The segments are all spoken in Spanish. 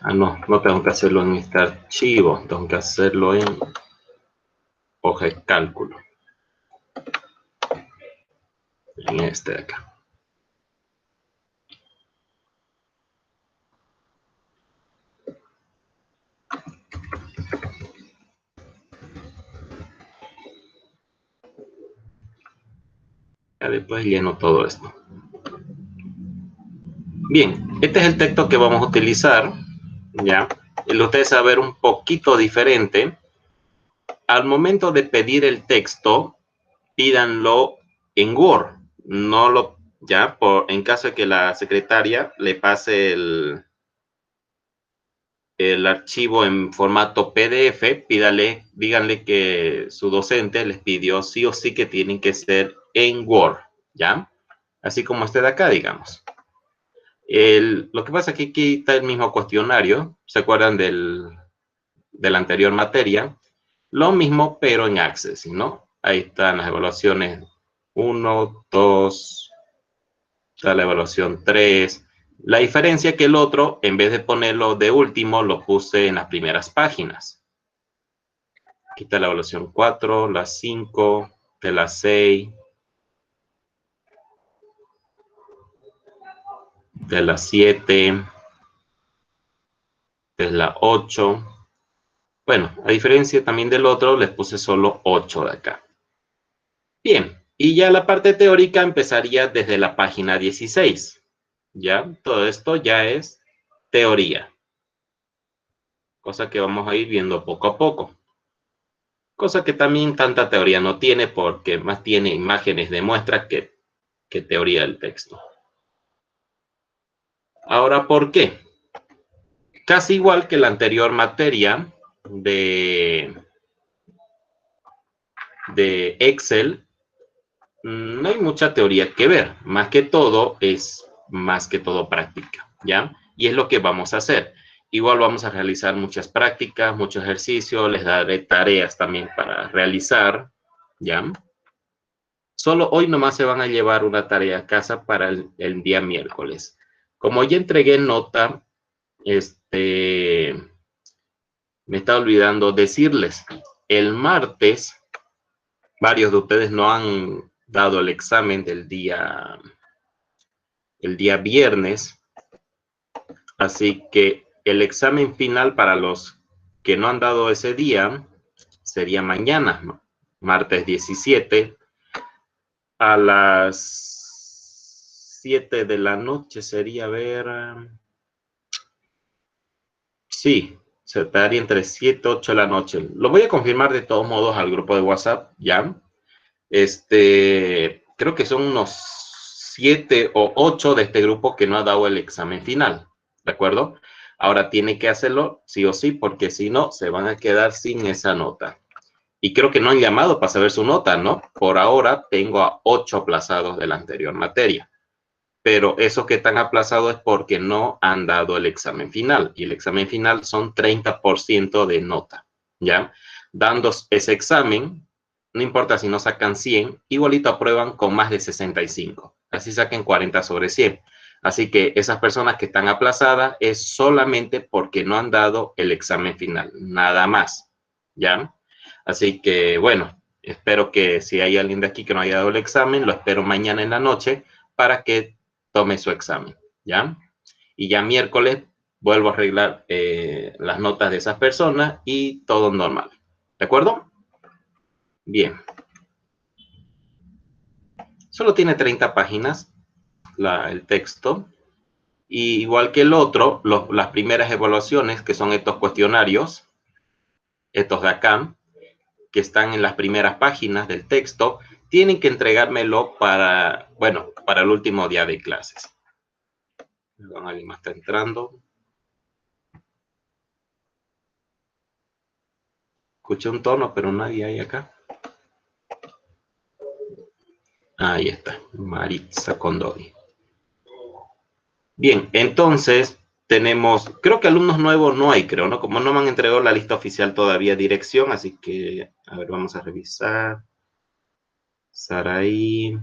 Ah, no tengo que hacerlo en este archivo, tengo que hacerlo en hoja de cálculo. En este de acá. Ya después lleno todo esto. Bien, este es el texto que vamos a utilizar. Ya, ustedes va a ver un poquito diferente. Al momento de pedir el texto, pídanlo en Word. No lo, ya, en caso de que la secretaria le pase el archivo en formato PDF, díganle que su docente les pidió sí o sí que tienen que ser en Word, ¿ya? Así como este de acá, digamos. Lo que pasa es que aquí está el mismo cuestionario, ¿se acuerdan de la anterior materia? Lo mismo, pero en Access, ¿no? Ahí están las evaluaciones 1, 2, está la evaluación 3. La diferencia es que el otro, en vez de ponerlo de último, lo puse en las primeras páginas. Aquí está la evaluación 4, la 5, de la 6, de la 7, de la 8. Bueno, a diferencia también del otro, les puse solo 8 de acá. Bien, y ya la parte teórica empezaría desde la página 16. Ya, todo esto ya es teoría. Cosa que vamos a ir viendo poco a poco. Cosa que también tanta teoría no tiene porque más tiene imágenes de muestra que teoría del texto. Ahora, ¿por qué? Casi igual que la anterior materia de Excel, no hay mucha teoría que ver. Más que todo es práctica, ¿ya? Y es lo que vamos a hacer. Igual vamos a realizar muchas prácticas, muchos ejercicios, les daré tareas también para realizar, ¿ya? Solo hoy nomás se van a llevar una tarea a casa para el día miércoles. Como ya entregué nota, me está olvidando decirles, el martes, varios de ustedes no han dado el examen del día viernes, así que el examen final para los que no han dado ese día sería mañana, martes 17, a las 7 de la noche sería, a ver, sí, se estaría entre 7 y 8 de la noche. Lo voy a confirmar de todos modos al grupo de WhatsApp, ¿ya? Creo que son unos 7 o 8 de este grupo que no ha dado el examen final, ¿de acuerdo? Ahora tiene que hacerlo sí o sí, porque si no, se van a quedar sin esa nota. Y creo que no han llamado para saber su nota, ¿no? Por ahora tengo a 8 aplazados de la anterior materia. Pero esos que están aplazados es porque no han dado el examen final. Y el examen final son 30% de nota, ¿ya? Dando ese examen, no importa si no sacan 100, igualito aprueban con más de 65. Así saquen 40 sobre 100. Así que esas personas que están aplazadas es solamente porque no han dado el examen final, nada más, ¿ya? Así que, bueno, espero que si hay alguien de aquí que no haya dado el examen, lo espero mañana en la noche para que tome su examen, ¿ya? Y ya miércoles vuelvo a arreglar las notas de esas personas y todo normal, ¿de acuerdo? Bien. Solo tiene 30 páginas el texto. Y igual que el otro, las primeras evaluaciones, que son estos cuestionarios, estos de acá, que están en las primeras páginas del texto, tienen que entregármelo para el último día de clases. Perdón, alguien más está entrando. Escuché un tono, pero nadie hay acá. Ahí está, Maritza Condori. Bien, entonces tenemos, creo que alumnos nuevos no hay, creo, ¿no? Como no me han entregado la lista oficial todavía, dirección, así que, a ver, vamos a revisar. Saraí.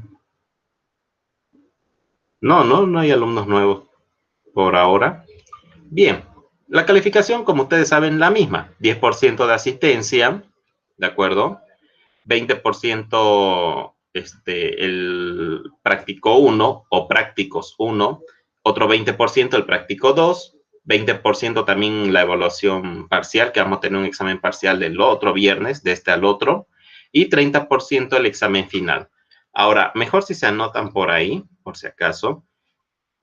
No hay alumnos nuevos por ahora. Bien, La calificación, como ustedes saben, la misma. 10% de asistencia, ¿de acuerdo? 20% el práctico 1 o prácticos 1, otro 20% el práctico 2, 20% también la evaluación parcial, que vamos a tener un examen parcial del otro viernes, de este al otro, y 30% el examen final. Ahora, mejor si se anotan por ahí, por si acaso.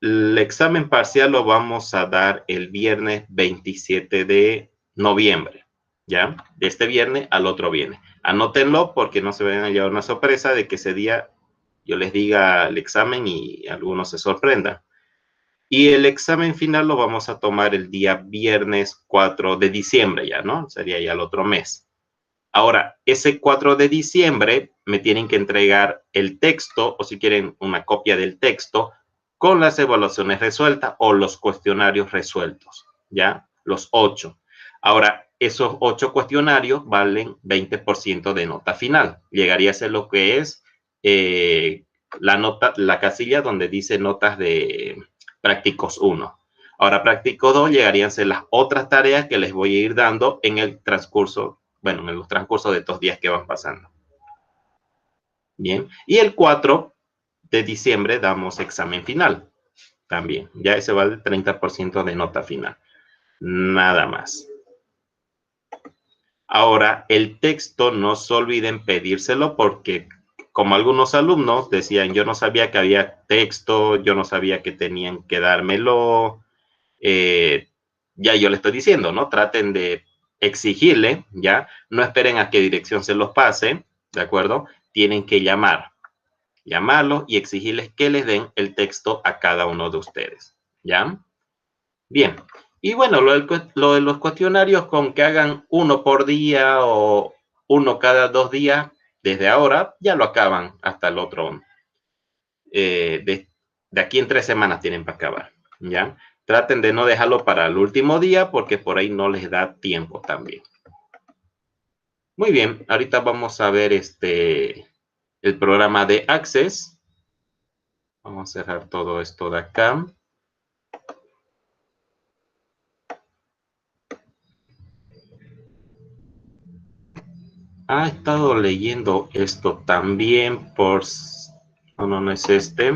El examen parcial lo vamos a dar el viernes 27 de noviembre, ¿ya? De este viernes al otro viernes. Anótenlo porque no se vayan a llevar una sorpresa de que ese día yo les diga el examen y algunos se sorprendan. Y el examen final lo vamos a tomar el día viernes 4 de diciembre ya, ¿no? Sería ya el otro mes. Ahora, ese 4 de diciembre me tienen que entregar el texto, o si quieren una copia del texto, con las evaluaciones resueltas o los cuestionarios resueltos, ¿ya? Los 8. Ahora, esos 8 cuestionarios valen 20% de nota final. Llegaría a ser lo que es la casilla donde dice notas de prácticos 1. Ahora, práctico 2 llegarían a ser las otras tareas que les voy a ir dando en el transcurso, bueno, en los transcursos de estos días que van pasando. Bien, y el 4 de diciembre damos examen final también. Ya ese vale 30% de nota final. Nada más. Ahora, el texto no se olviden pedírselo porque como algunos alumnos decían, yo no sabía que había texto, yo no sabía que tenían que dármelo. Ya yo le estoy diciendo, ¿no? Traten de exigirle, ¿ya? No esperen a qué dirección se los pase, ¿de acuerdo? Tienen que llamarlos y exigirles que les den el texto a cada uno de ustedes, ¿ya? Bien. Y bueno, lo de los cuestionarios con que hagan uno por día o uno cada 2 días, desde ahora ya lo acaban hasta el otro. De aquí en 3 semanas tienen para acabar, ¿ya? Traten de no dejarlo para el último día porque por ahí no les da tiempo también. Muy bien, ahorita vamos a ver el programa de Access. Vamos a cerrar todo esto de acá. Ha estado leyendo esto también por... No es este.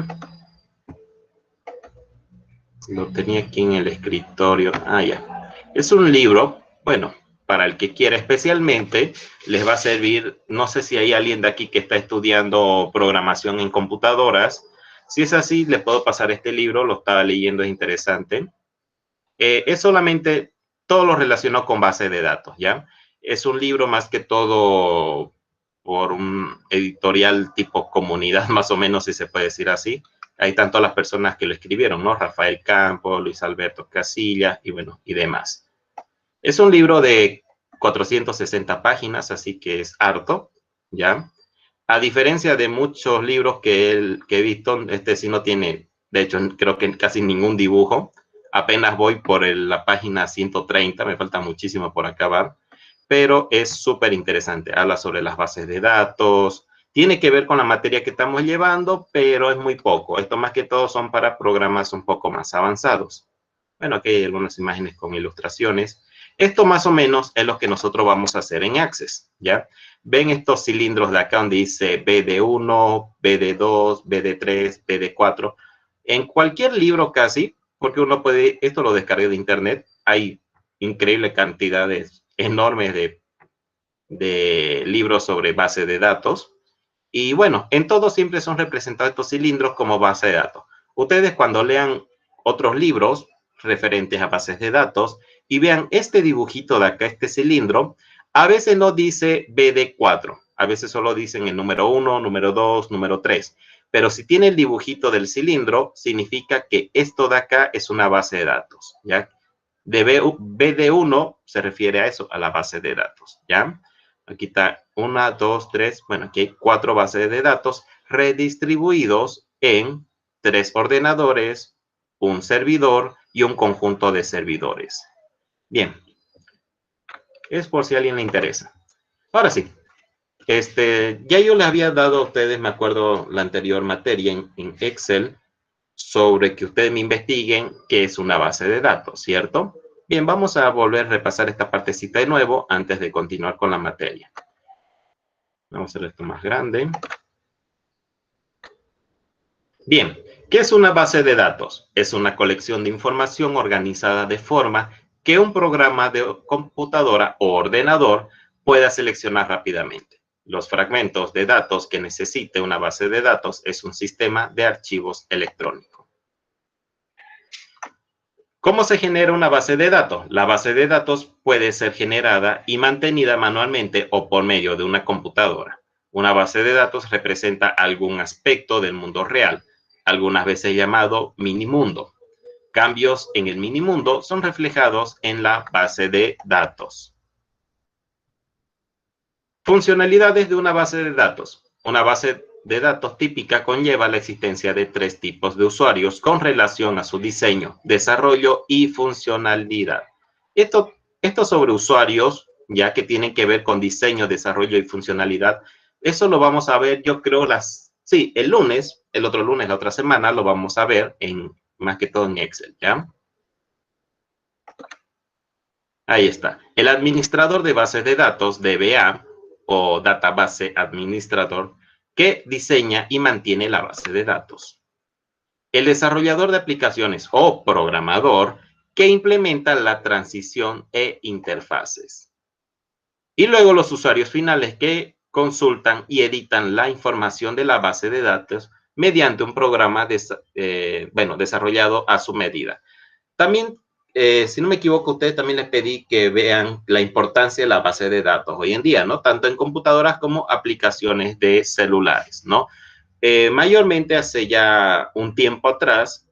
Lo tenía aquí en el escritorio. Ya. Es un libro, bueno, para el que quiera especialmente, les va a servir, no sé si hay alguien de aquí que está estudiando programación en computadoras. Si es así, les puedo pasar este libro, lo estaba leyendo, es interesante. Es solamente todo lo relacionado con base de datos, ¿ya? Es un libro más que todo por un editorial tipo comunidad, más o menos, si se puede decir así. Hay tanto las personas que lo escribieron, ¿no? Rafael Campos, Luis Alberto Casillas y bueno, y demás. Es un libro de 460 páginas, así que es harto, ¿ya? A diferencia de muchos libros que he visto, este sí no tiene, de hecho, creo que casi ningún dibujo. Apenas voy por la página 130, me falta muchísimo por acabar, pero es súper interesante. Habla sobre las bases de datos, tiene que ver con la materia que estamos llevando, pero es muy poco. Esto más que todo son para programas un poco más avanzados. Bueno, aquí hay algunas imágenes con ilustraciones. Esto más o menos es lo que nosotros vamos a hacer en Access, ¿ya? Ven estos cilindros de acá donde dice BD1, BD2, BD3, BD4. En cualquier libro casi, porque uno puede, esto lo descargué de internet, hay increíbles cantidades enormes de libros sobre base de datos. Y bueno, en todo siempre son representados estos cilindros como base de datos. Ustedes cuando lean otros libros referentes a bases de datos y vean este dibujito de acá, este cilindro, a veces no dice BD4, a veces solo dicen el número 1, número 2, número 3. Pero si tiene el dibujito del cilindro, significa que esto de acá es una base de datos, ¿ya? BD1 se refiere a eso, a la base de datos, ¿ya? Aquí está 1, 2, 3. Bueno, aquí hay 4 bases de datos redistribuidos en 3 ordenadores, un servidor y un conjunto de servidores. Bien. Es por si a alguien le interesa. Ahora sí. Ya yo les había dado a ustedes, me acuerdo, la anterior materia en Excel sobre que ustedes me investiguen qué es una base de datos, ¿cierto? Bien, vamos a volver a repasar esta partecita de nuevo antes de continuar con la materia. Vamos a hacer esto más grande. Bien, ¿qué es una base de datos? Es una colección de información organizada de forma que un programa de computadora o ordenador pueda seleccionar rápidamente. Los fragmentos de datos que necesite una base de datos es un sistema de archivos electrónico. ¿Cómo se genera una base de datos? La base de datos puede ser generada y mantenida manualmente o por medio de una computadora. Una base de datos representa algún aspecto del mundo real, algunas veces llamado minimundo. Cambios en el minimundo son reflejados en la base de datos. Funcionalidades de una base de datos. Una base de datos típica conlleva la existencia de 3 tipos de usuarios con relación a su diseño, desarrollo y funcionalidad. Esto sobre usuarios, ya que tienen que ver con diseño, desarrollo y funcionalidad, eso lo vamos a ver, yo creo, el lunes, el otro lunes, la otra semana, lo vamos a ver más que todo en Excel, ¿ya? Ahí está. El administrador de bases de datos, DBA, o Database Administrator, que diseña y mantiene la base de datos. El desarrollador de aplicaciones o programador, que implementa la transición e interfaces. Y luego los usuarios finales que consultan y editan la información de la base de datos mediante un programa desarrollado a su medida. También, si no me equivoco, ustedes también les pedí que vean la importancia de la base de datos hoy en día, ¿no? Tanto en computadoras como aplicaciones de celulares, ¿no? Mayormente hace ya un tiempo atrás,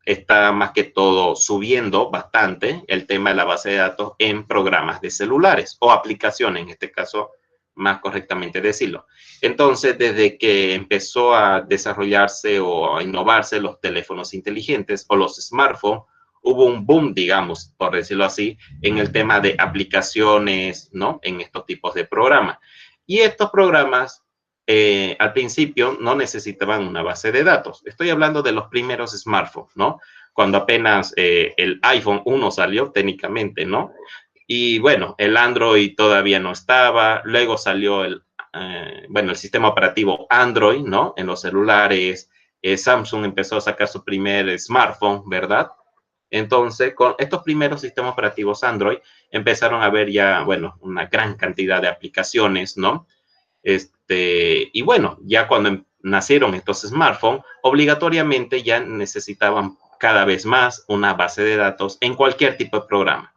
está más que todo subiendo bastante el tema de la base de datos en programas de celulares o aplicaciones, en este caso, más correctamente decirlo. Entonces, desde que empezó a desarrollarse o a innovarse los teléfonos inteligentes o los smartphones, hubo un boom, digamos, por decirlo así, en el tema de aplicaciones, ¿no? En estos tipos de programas. Y estos programas al principio no necesitaban una base de datos. Estoy hablando de los primeros smartphones, ¿no? Cuando apenas el iPhone 1 salió técnicamente, ¿no? Y bueno, el Android todavía no estaba, luego salió el sistema operativo Android, ¿no? En los celulares, Samsung empezó a sacar su primer smartphone, ¿verdad? Entonces, con estos primeros sistemas operativos Android, empezaron a haber ya, bueno, una gran cantidad de aplicaciones, ¿no? Y bueno, ya cuando nacieron estos smartphones, obligatoriamente ya necesitaban cada vez más una base de datos en cualquier tipo de programa,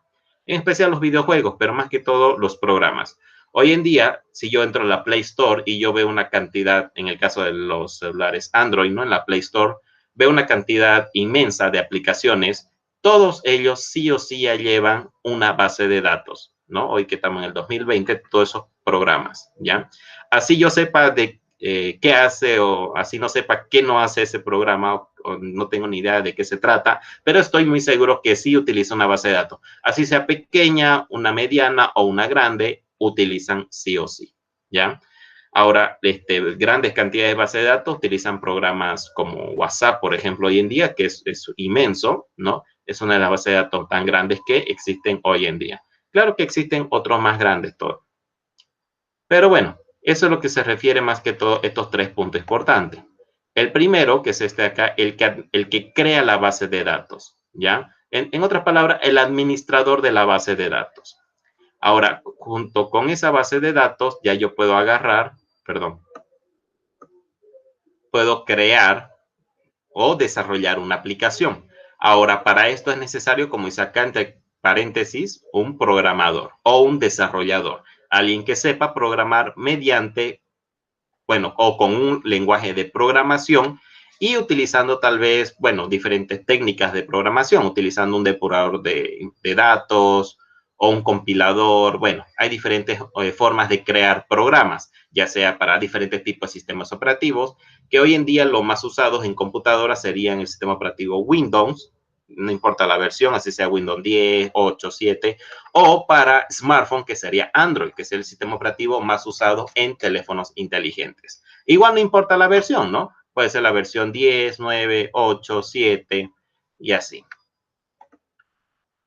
en especial los videojuegos, pero más que todo los programas. Hoy en día, si yo entro a la Play Store y yo veo una cantidad, en el caso de los celulares Android, ¿no? En la Play Store, veo una cantidad inmensa de aplicaciones, todos ellos sí o sí ya llevan una base de datos, ¿no? Hoy que estamos en el 2020, todos esos programas, ¿ya? Así yo sepa de qué hace o así no sepa qué no hace ese programa o no tengo ni idea de qué se trata, pero estoy muy seguro que sí utiliza una base de datos. Así sea pequeña, una mediana o una grande, utilizan sí o sí, ¿ya? Ahora, grandes cantidades de base de datos utilizan programas como WhatsApp, por ejemplo, hoy en día, que es inmenso, ¿no? Es una de las bases de datos tan grandes que existen hoy en día. Claro que existen otros más grandes, todo. Pero bueno, eso es lo que se refiere más que todo estos 3 puntos importantes. El primero, que es este acá, el que crea la base de datos, ¿ya? En otras palabras, el administrador de la base de datos. Ahora, junto con esa base de datos, ya yo puedo puedo crear o desarrollar una aplicación. Ahora, para esto es necesario, como dice acá entre paréntesis, un programador o un desarrollador, alguien que sepa programar mediante, bueno, o con un lenguaje de programación y utilizando tal vez, bueno, diferentes técnicas de programación, utilizando un depurador de datos o un compilador. Bueno, hay diferentes formas de crear programas, ya sea para diferentes tipos de sistemas operativos, que hoy en día lo más usados en computadoras serían el sistema operativo Windows, no importa la versión, así sea Windows 10, 8, 7, o para smartphone, que sería Android, que es el sistema operativo más usado en teléfonos inteligentes. Igual no importa la versión, ¿no? Puede ser la versión 10, 9, 8, 7 y así.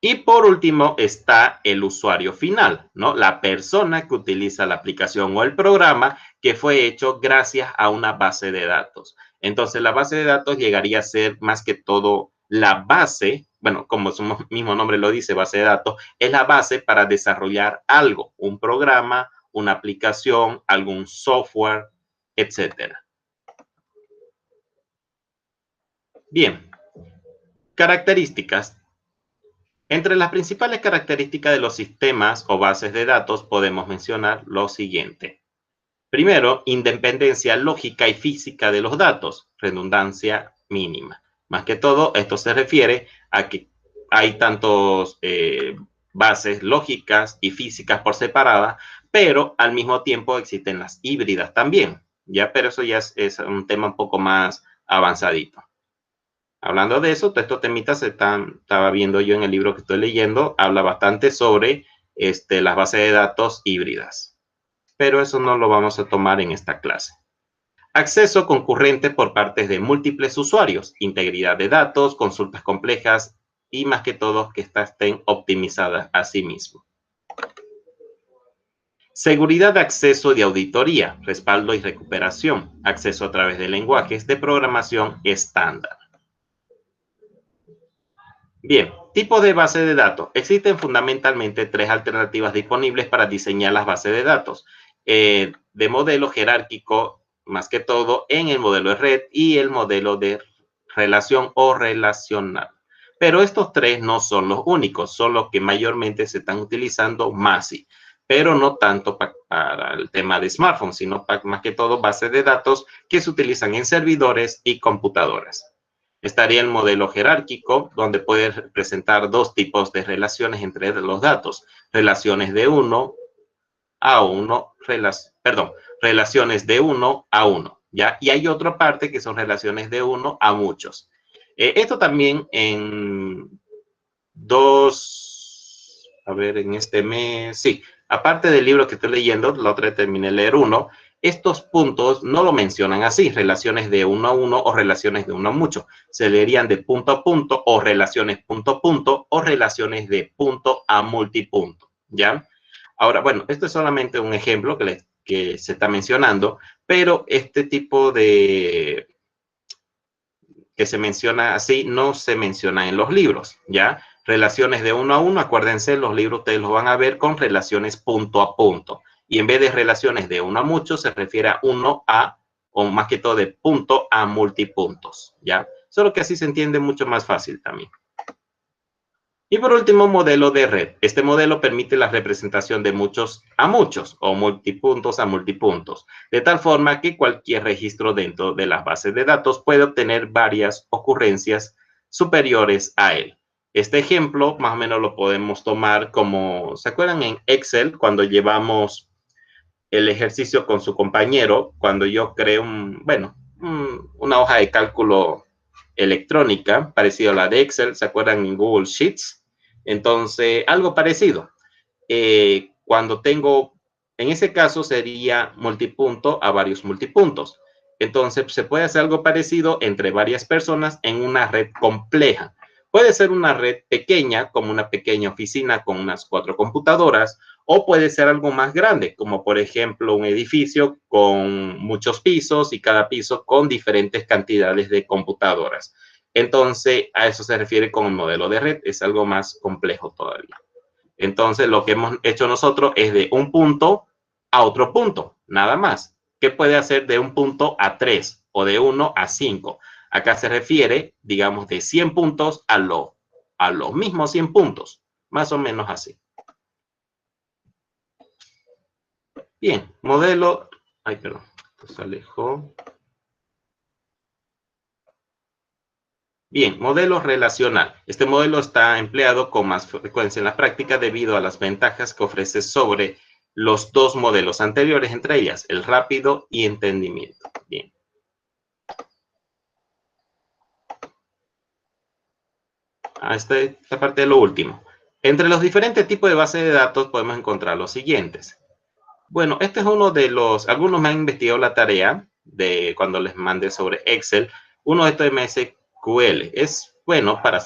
Y por último está el usuario final, ¿no? La persona que utiliza la aplicación o el programa que fue hecho gracias a una base de datos. Entonces, la base de datos llegaría a ser más que todo la base, bueno, como su mismo nombre lo dice, base de datos, es la base para desarrollar algo, un programa, una aplicación, algún software, etcétera. Bien, características. Entre las principales características de los sistemas o bases de datos podemos mencionar lo siguiente. Primero, independencia lógica y física de los datos, redundancia mínima. Más que todo, esto se refiere a que hay tantos bases lógicas y físicas por separada, pero al mismo tiempo existen las híbridas también, ¿ya? Pero eso ya es un tema un poco más avanzadito. Hablando de eso, estos temitas estaba viendo yo en el libro que estoy leyendo, habla bastante sobre las bases de datos híbridas, pero eso no lo vamos a tomar en esta clase. Acceso concurrente por parte de múltiples usuarios, integridad de datos, consultas complejas y más que todo que estén optimizadas a sí mismo. Seguridad de acceso y auditoría, respaldo y recuperación, acceso a través de lenguajes de programación estándar. Bien, tipos de base de datos. Existen fundamentalmente tres alternativas disponibles para diseñar las bases de datos. De modelo jerárquico, más que todo, en el modelo de red y el modelo de relación o relacional. Pero estos tres no son los únicos, son los que mayormente se están utilizando más, pero no tanto para el tema de smartphones, sino más que todo bases de datos que se utilizan en servidores y computadoras. Estaría el modelo jerárquico, donde puede representar dos tipos de relaciones entre los datos. Relaciones de uno a uno, relaciones de uno a uno, ¿ya? Y hay otra parte que son relaciones de uno a muchos. Esto también en en este mes, sí, aparte del libro que estoy leyendo, la otra terminé de leer uno, estos puntos no lo mencionan así, relaciones de uno a uno o relaciones de uno a mucho. Se leerían de punto a punto o relaciones punto a punto o relaciones de punto a multipunto, ¿ya? Ahora, bueno, esto es solamente un ejemplo que se está mencionando, pero este tipo de que se menciona así no se menciona en los libros, ¿ya? Relaciones de uno a uno, acuérdense, los libros ustedes los van a ver con relaciones punto a punto. Y en vez de relaciones de uno a mucho, se refiere a uno a, o más que todo de punto a multipuntos, ¿ya? Solo que así se entiende mucho más fácil también. Y por último, modelo de red. Este modelo permite la representación de muchos a muchos o multipuntos a multipuntos, de tal forma que cualquier registro dentro de las bases de datos puede obtener varias ocurrencias superiores a él. Este ejemplo más o menos lo podemos tomar como, ¿se acuerdan en Excel cuando llevamos el ejercicio con su compañero? Cuando yo creo una hoja de cálculo electrónica parecida a la de Excel, ¿se acuerdan en Google Sheets? Entonces, algo parecido. Cuando tengo, en ese caso sería multipunto a varios multipuntos. Entonces, se puede hacer algo parecido entre varias personas en una red compleja. Puede ser una red pequeña, como una pequeña oficina con unas 4 computadoras, o puede ser algo más grande, como por ejemplo un edificio con muchos pisos y cada piso con diferentes cantidades de computadoras. Entonces, a eso se refiere con el modelo de red, es algo más complejo todavía. Entonces, lo que hemos hecho nosotros es de un punto a otro punto, nada más. ¿Qué puede hacer de un punto a 3 o de 1 a 5? Acá se refiere, digamos, de 100 puntos a los mismos 100 puntos, más o menos así. Bien, modelo, perdón, se alejó. Bien, modelo relacional. Este modelo está empleado con más frecuencia en la práctica debido a las ventajas que ofrece sobre los dos modelos anteriores, entre ellas el rápido y entendimiento. Bien. Esta parte de lo último. Entre los diferentes tipos de bases de datos podemos encontrar los siguientes. Bueno, este es uno de algunos me han investigado la tarea de cuando les mandé sobre Excel. Uno de estos MSQL es bueno para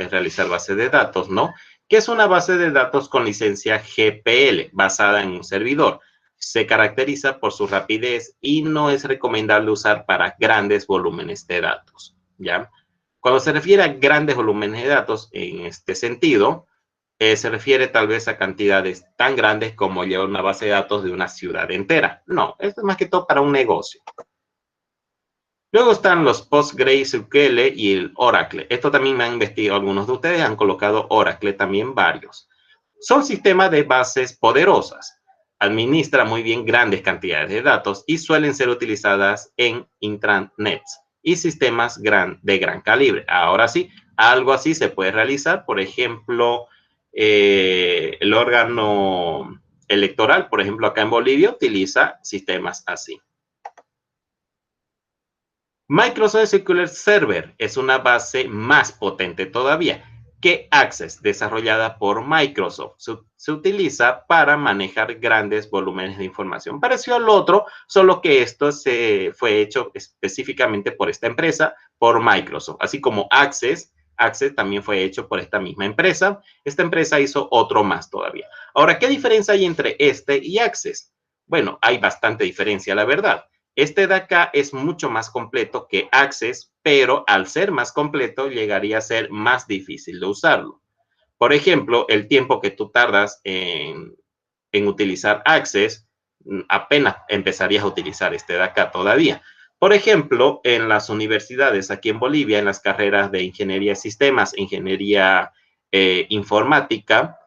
realizar bases de datos, ¿no? que es una base de datos con licencia GPL basada en un servidor. Se caracteriza por su rapidez y no es recomendable usar para grandes volúmenes de datos, ¿ya? Cuando se refiere a grandes volúmenes de datos, en este sentido, se refiere tal vez a cantidades tan grandes como llevar una base de datos de una ciudad entera. No, esto es más que todo para un negocio. Luego están los PostgreSQL y el Oracle. Esto también me han investigado algunos de ustedes, han colocado Oracle también varios. Son sistemas de bases poderosas. Administran muy bien grandes cantidades de datos y suelen ser utilizadas en intranets y sistemas de gran calibre. Ahora sí, algo así se puede realizar. Por ejemplo, el órgano electoral, por ejemplo, acá en Bolivia, utiliza sistemas así. Microsoft SQL Server es una base más potente todavía que Access, desarrollada por Microsoft. Se utiliza para manejar grandes volúmenes de información. Pareció al otro, solo que esto fue hecho específicamente por esta empresa, por Microsoft. Así como Access también fue hecho por esta misma empresa. Esta empresa hizo otro más todavía. Ahora, ¿qué diferencia hay entre este y Access? Bueno, hay bastante diferencia, la verdad. Este de acá es mucho más completo que Access, pero al ser más completo llegaría a ser más difícil de usarlo. Por ejemplo, el tiempo que tú tardas en utilizar Access, apenas empezarías a utilizar este de acá todavía. Por ejemplo, en las universidades aquí en Bolivia, en las carreras de ingeniería de sistemas, ingeniería informática,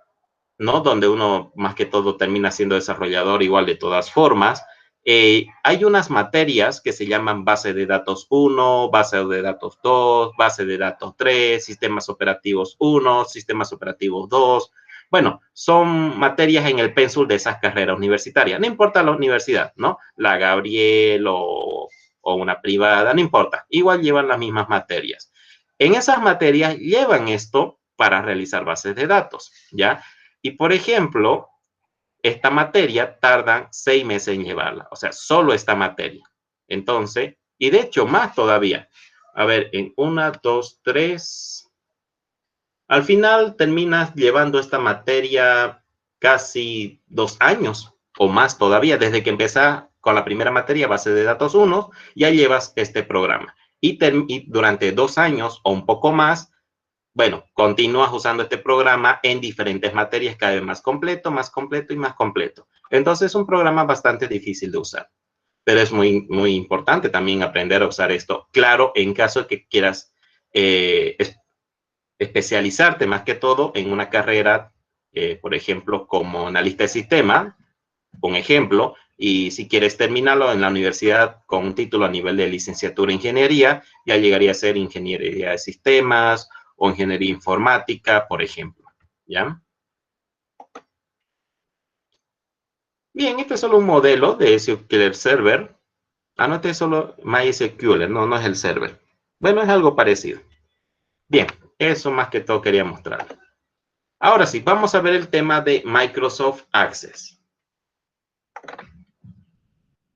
¿no? Donde uno más que todo termina siendo desarrollador igual de todas formas. Hay unas materias que se llaman base de datos 1, base de datos 2, base de datos 3, sistemas operativos 1, sistemas operativos 2. Bueno, son materias en el pénsul de esas carreras universitarias. No importa la universidad, ¿no? La Gabriel o una privada, no importa. Igual llevan las mismas materias. En esas materias llevan esto para realizar bases de datos, ¿ya? Y, por ejemplo, esta materia tarda 6 meses en llevarla, o sea, solo esta materia. Entonces, y de hecho más todavía. A ver, en 1, 2, 3. Al final terminas llevando esta materia casi 2 años o más todavía, desde que empezás con la primera materia, base de datos 1, ya llevas este programa. Y durante 2 años o un poco más, bueno, continúas usando este programa en diferentes materias, cada vez más completo y más completo. Entonces es un programa bastante difícil de usar, pero es muy, muy importante también aprender a usar esto. Claro, en caso de que quieras especializarte más que todo en una carrera, por ejemplo, como analista de sistema, un ejemplo, y si quieres terminarlo en la universidad con un título a nivel de licenciatura en ingeniería, ya llegaría a ser ingeniería de sistemas o ingeniería informática, por ejemplo, ¿ya? Bien, este es solo un modelo de SQL Server. Ah, no, este es solo MySQL, no es el server. Bueno, es algo parecido. Bien, eso más que todo quería mostrar. Ahora sí, vamos a ver el tema de Microsoft Access.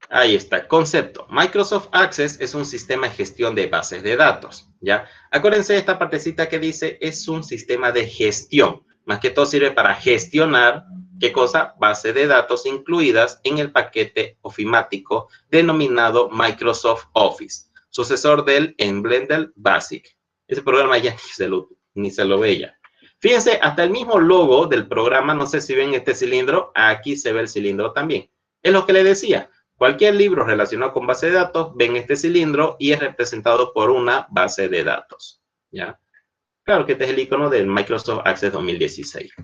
Ahí está, concepto. Microsoft Access es un sistema de gestión de bases de datos, ¿ya? Acuérdense de esta partecita que dice, es un sistema de gestión. Más que todo sirve para gestionar, ¿qué cosa? Base de datos incluidas en el paquete ofimático denominado Microsoft Office, sucesor del Blender Basic. Ese programa ya ni se lo ve ya. Fíjense, hasta el mismo logo del programa, no sé si ven este cilindro, aquí se ve el cilindro también. Es lo que le decía. Cualquier libro relacionado con base de datos, ven este cilindro y es representado por una base de datos, ¿ya? Claro que este es el icono del Microsoft Access 2016.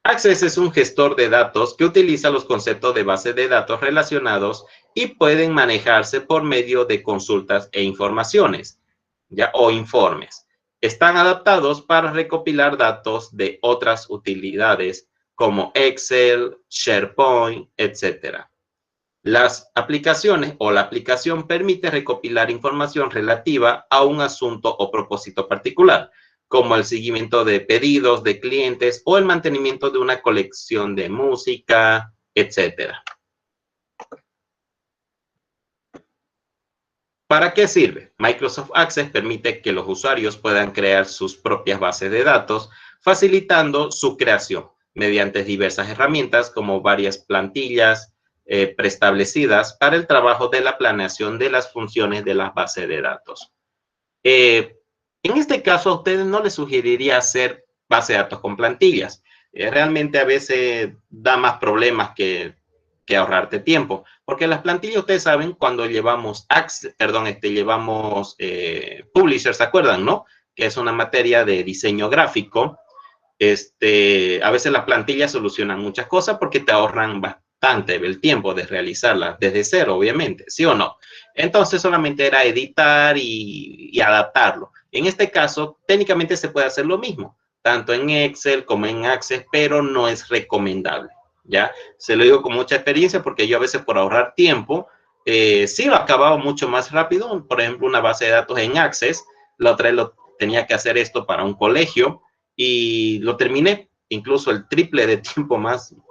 Access es un gestor de datos que utiliza los conceptos de base de datos relacionados y pueden manejarse por medio de consultas e informaciones, ¿ya? O informes. Están adaptados para recopilar datos de otras utilidades como Excel, SharePoint, etcétera. Las aplicaciones o la aplicación permite recopilar información relativa a un asunto o propósito particular, como el seguimiento de pedidos de clientes o el mantenimiento de una colección de música, etc. ¿Para qué sirve? Microsoft Access permite que los usuarios puedan crear sus propias bases de datos, facilitando su creación mediante diversas herramientas como varias plantillas preestablecidas para el trabajo de la planeación de las funciones de las bases de datos. En este caso, a ustedes no les sugeriría hacer base de datos con plantillas. Realmente a veces da más problemas que ahorrarte tiempo, porque las plantillas, ustedes saben, cuando llevamos Publisher, ¿se acuerdan, no? Que es una materia de diseño gráfico. A veces las plantillas solucionan muchas cosas porque te ahorran bastante el tiempo de realizarlas desde cero, obviamente, ¿sí o no? Entonces solamente era editar y adaptarlo. En este caso, técnicamente se puede hacer lo mismo, tanto en Excel como en Access, pero no es recomendable, ¿ya? Se lo digo con mucha experiencia porque yo a veces por ahorrar tiempo, sí lo acababa mucho más rápido. Por ejemplo, una base de datos en Access, la otra vez tenía que hacer esto para un colegio y lo terminé incluso el triple de tiempo,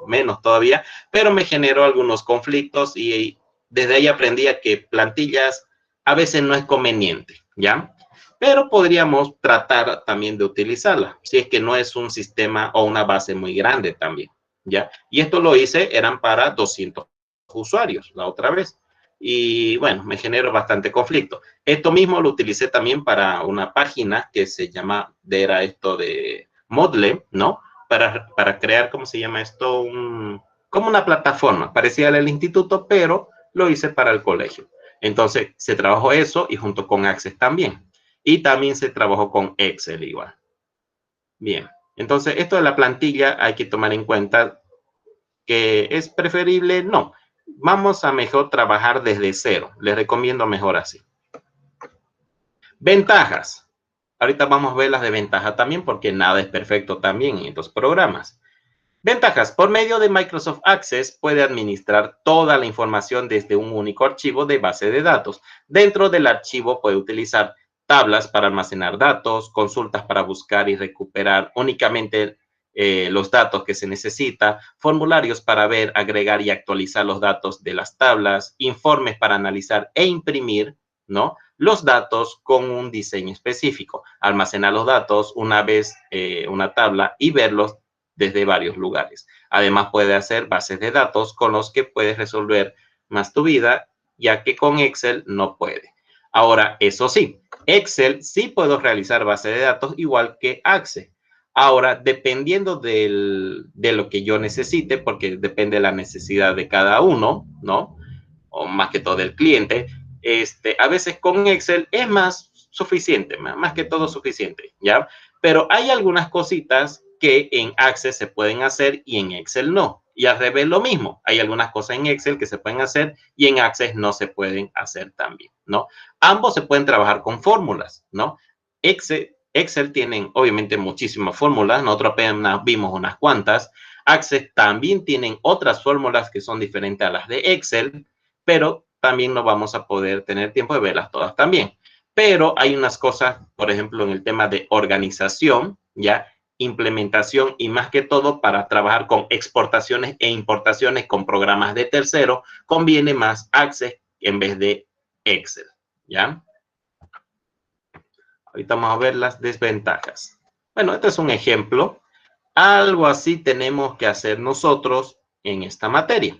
menos todavía, pero me generó algunos conflictos y desde ahí aprendí a que plantillas a veces no es conveniente, ¿ya? Pero podríamos tratar también de utilizarla, si es que no es un sistema o una base muy grande también, ¿ya? Y esto lo hice, eran para 200 usuarios la otra vez. Y bueno, me generó bastante conflicto. Esto mismo lo utilicé también para una página que se llama, era esto de Moodle, ¿no? Para crear, ¿cómo se llama esto? Como una plataforma, parecía el instituto, pero lo hice para el colegio. Entonces, se trabajó eso y junto con Access también. Y también se trabajó con Excel igual. Bien, entonces esto de la plantilla hay que tomar en cuenta que es preferible, no. Vamos a mejor trabajar desde cero. Les recomiendo mejor así. Ventajas. Ahorita vamos a ver las de ventaja también porque nada es perfecto también en estos programas. Ventajas. Por medio de Microsoft Access puede administrar toda la información desde un único archivo de base de datos. Dentro del archivo puede utilizar tablas para almacenar datos, consultas para buscar y recuperar únicamente los datos que se necesita, formularios para ver, agregar y actualizar los datos de las tablas, informes para analizar e imprimir, ¿no? Los datos con un diseño específico, almacenar los datos una vez una tabla y verlos desde varios lugares. Además, puede hacer bases de datos con los que puedes resolver más tu vida, ya que con Excel no puede. Ahora, eso sí, Excel sí puedo realizar bases de datos igual que Access. Ahora, dependiendo de lo que yo necesite, porque depende de la necesidad de cada uno, ¿no? O más que todo del cliente, a veces con Excel es más suficiente, más que todo suficiente, ¿ya? Pero hay algunas cositas que en Access se pueden hacer y en Excel no. Y al revés lo mismo. Hay algunas cosas en Excel que se pueden hacer y en Access no se pueden hacer también, ¿no? Ambos se pueden trabajar con fórmulas, ¿no? Excel tienen obviamente muchísimas fórmulas. Nosotros apenas vimos unas cuantas. Access también tienen otras fórmulas que son diferentes a las de Excel, pero también no vamos a poder tener tiempo de verlas todas también. Pero hay unas cosas, por ejemplo, en el tema de organización, ya, implementación y más que todo para trabajar con exportaciones e importaciones con programas de tercero, conviene más Access en vez de Excel, ¿ya? Ahorita vamos a ver las desventajas. Bueno, este es un ejemplo. Algo así tenemos que hacer nosotros en esta materia.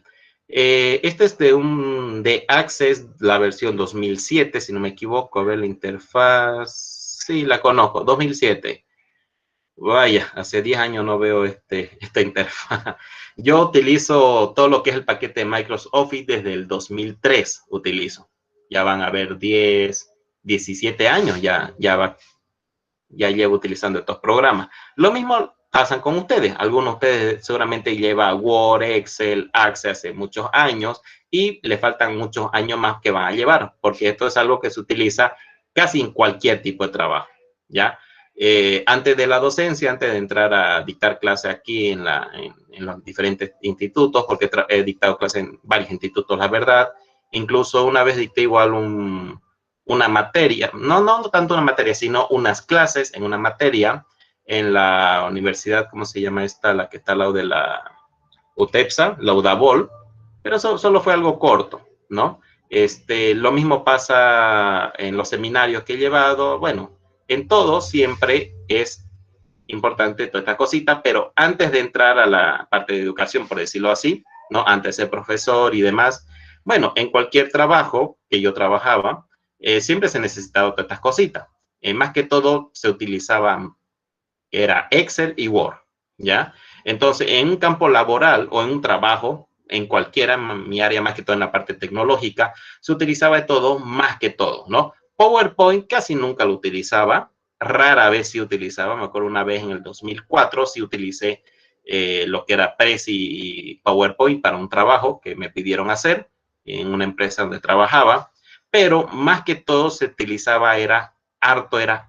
Este es de Access, la versión 2007, si no me equivoco. A ver la interfaz. Sí, la conozco, 2007. Vaya, hace 10 años no veo esta interfaz. Yo utilizo todo lo que es el paquete de Microsoft Office desde el 2003 utilizo. Ya van a ver 10, 17 años ya llevo utilizando estos programas. Lo mismo pasan con ustedes. Algunos de ustedes seguramente lleva Word, Excel, Access hace muchos años y le faltan muchos años más que van a llevar, porque esto es algo que se utiliza casi en cualquier tipo de trabajo, ¿ya? Antes de la docencia, antes de entrar a dictar clase aquí en los diferentes institutos, porque he dictado clases en varios institutos, la verdad. Incluso una vez dicté igual una materia, no tanto una materia, sino unas clases en una materia en la universidad, ¿cómo se llama esta? La que está al lado de la UTEPSA, la UDABOL, pero eso solo fue algo corto, ¿no? Lo mismo pasa en los seminarios que he llevado. Bueno, en todo siempre es importante toda esta cosita, pero antes de entrar a la parte de educación, por decirlo así, ¿no? Antes de ser profesor y demás, bueno, en cualquier trabajo que yo trabajaba, siempre se necesitaba todas estas cositas. Más que todo se utilizaban, era Excel y Word, ¿ya? Entonces, en un campo laboral o en un trabajo, en cualquiera, mi área más que todo en la parte tecnológica, se utilizaba de todo, más que todo, ¿no? PowerPoint casi nunca lo utilizaba, rara vez sí utilizaba, me acuerdo una vez en el 2004 sí utilicé lo que era Prezi y PowerPoint para un trabajo que me pidieron hacer en una empresa donde trabajaba, pero más que todo se utilizaba, era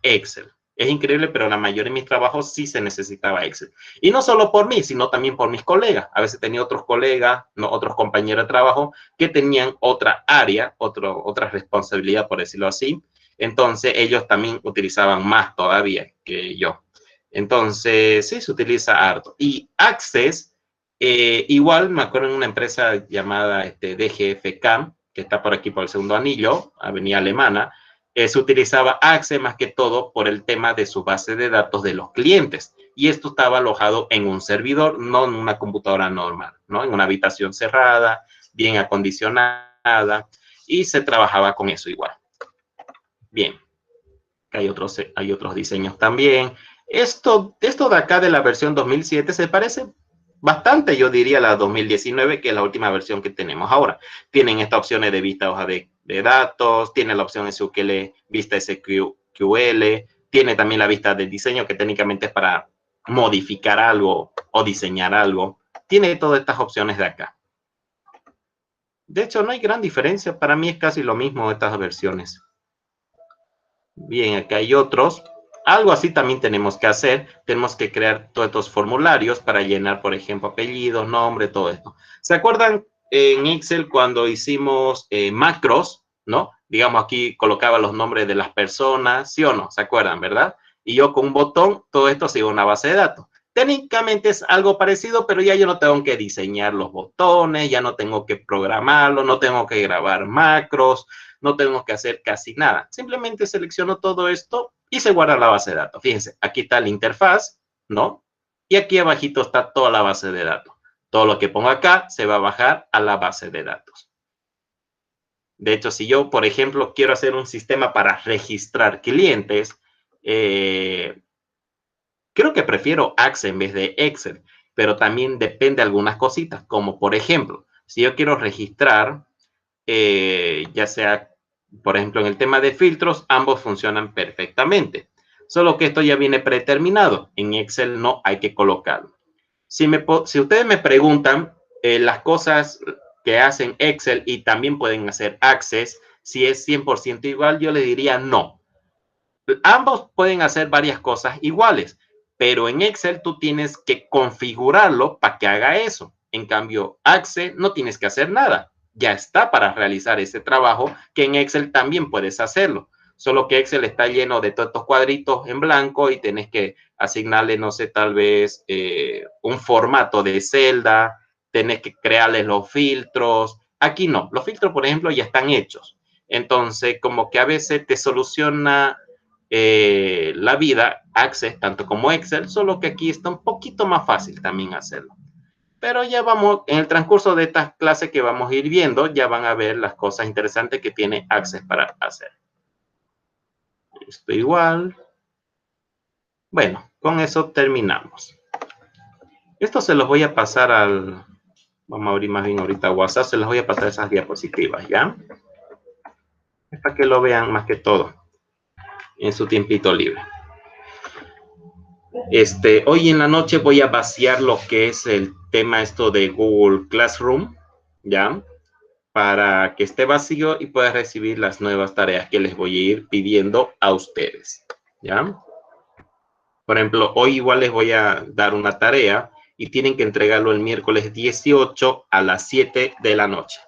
Excel. Es increíble, pero la mayoría de mis trabajos sí se necesitaba Excel. Y no solo por mí, sino también por mis colegas. A veces tenía otros colegas, no, otros compañeros de trabajo que tenían otra área, otra responsabilidad, por decirlo así. Entonces, ellos también utilizaban más todavía que yo. Entonces, sí, se utiliza harto. Y Access, igual me acuerdo en una empresa llamada DGFK, que está por aquí por el segundo anillo, Avenida Alemana, se utilizaba Access más que todo por el tema de su base de datos de los clientes. Y esto estaba alojado en un servidor, no en una computadora normal, ¿no? En una habitación cerrada, bien acondicionada, y se trabajaba con eso igual. Bien, hay otros diseños también. Esto de acá de la versión 2007 se parece bastante, yo diría, a la 2019, que es la última versión que tenemos ahora. Tienen estas opciones de vista hoja de datos, tiene la opción SQL, vista SQL, tiene también la vista de diseño, que técnicamente es para modificar algo o diseñar algo. Tiene todas estas opciones de acá. De hecho, no hay gran diferencia. Para mí es casi lo mismo estas versiones. Bien, acá hay otros. Algo así también tenemos que hacer. Tenemos que crear todos estos formularios para llenar, por ejemplo, apellidos, nombre, todo esto. ¿Se acuerdan en Excel cuando hicimos macros, no? Digamos, aquí colocaba los nombres de las personas, ¿sí o no? ¿Se acuerdan, verdad? Y yo con un botón, todo esto se iba a una base de datos. Técnicamente es algo parecido, pero ya yo no tengo que diseñar los botones, ya no tengo que programarlo, no tengo que grabar macros, no tenemos que hacer casi nada. Simplemente selecciono todo esto y se guarda la base de datos. Fíjense, aquí está la interfaz, ¿no? Y aquí abajito está toda la base de datos. Todo lo que pongo acá se va a bajar a la base de datos. De hecho, si yo, por ejemplo, quiero hacer un sistema para registrar clientes, creo que prefiero Access en vez de Excel, pero también depende de algunas cositas, como por ejemplo, si yo quiero registrar, ya sea, por ejemplo, en el tema de filtros, ambos funcionan perfectamente. Solo que esto ya viene predeterminado. En Excel no hay que colocarlo. Si ustedes me preguntan las cosas que hacen Excel y también pueden hacer Access, si es 100% igual, yo le diría no. Ambos pueden hacer varias cosas iguales, pero en Excel tú tienes que configurarlo para que haga eso. En cambio, Access no tienes que hacer nada. Ya está para realizar ese trabajo que en Excel también puedes hacerlo. Solo que Excel está lleno de todos estos cuadritos en blanco y tenés que asignarle, no sé, tal vez un formato de celda, tenés que crearles los filtros. Aquí no, los filtros, por ejemplo, ya están hechos. Entonces, como que a veces te soluciona la vida Access, tanto como Excel, solo que aquí está un poquito más fácil también hacerlo. Pero ya vamos, en el transcurso de estas clases que vamos a ir viendo, ya van a ver las cosas interesantes que tiene Access para hacer. Esto igual. Bueno, con eso terminamos. Esto se los voy a pasar al... Vamos a abrir más bien ahorita WhatsApp, se los voy a pasar esas diapositivas, ¿ya? Es para que lo vean más que todo en su tiempito libre. Hoy en la noche voy a vaciar lo que es el tema esto de Google Classroom, ¿ya? Para que esté vacío y pueda recibir las nuevas tareas que les voy a ir pidiendo a ustedes, ¿ya? Por ejemplo, hoy igual les voy a dar una tarea y tienen que entregarlo el miércoles 18 a las 7 de la noche.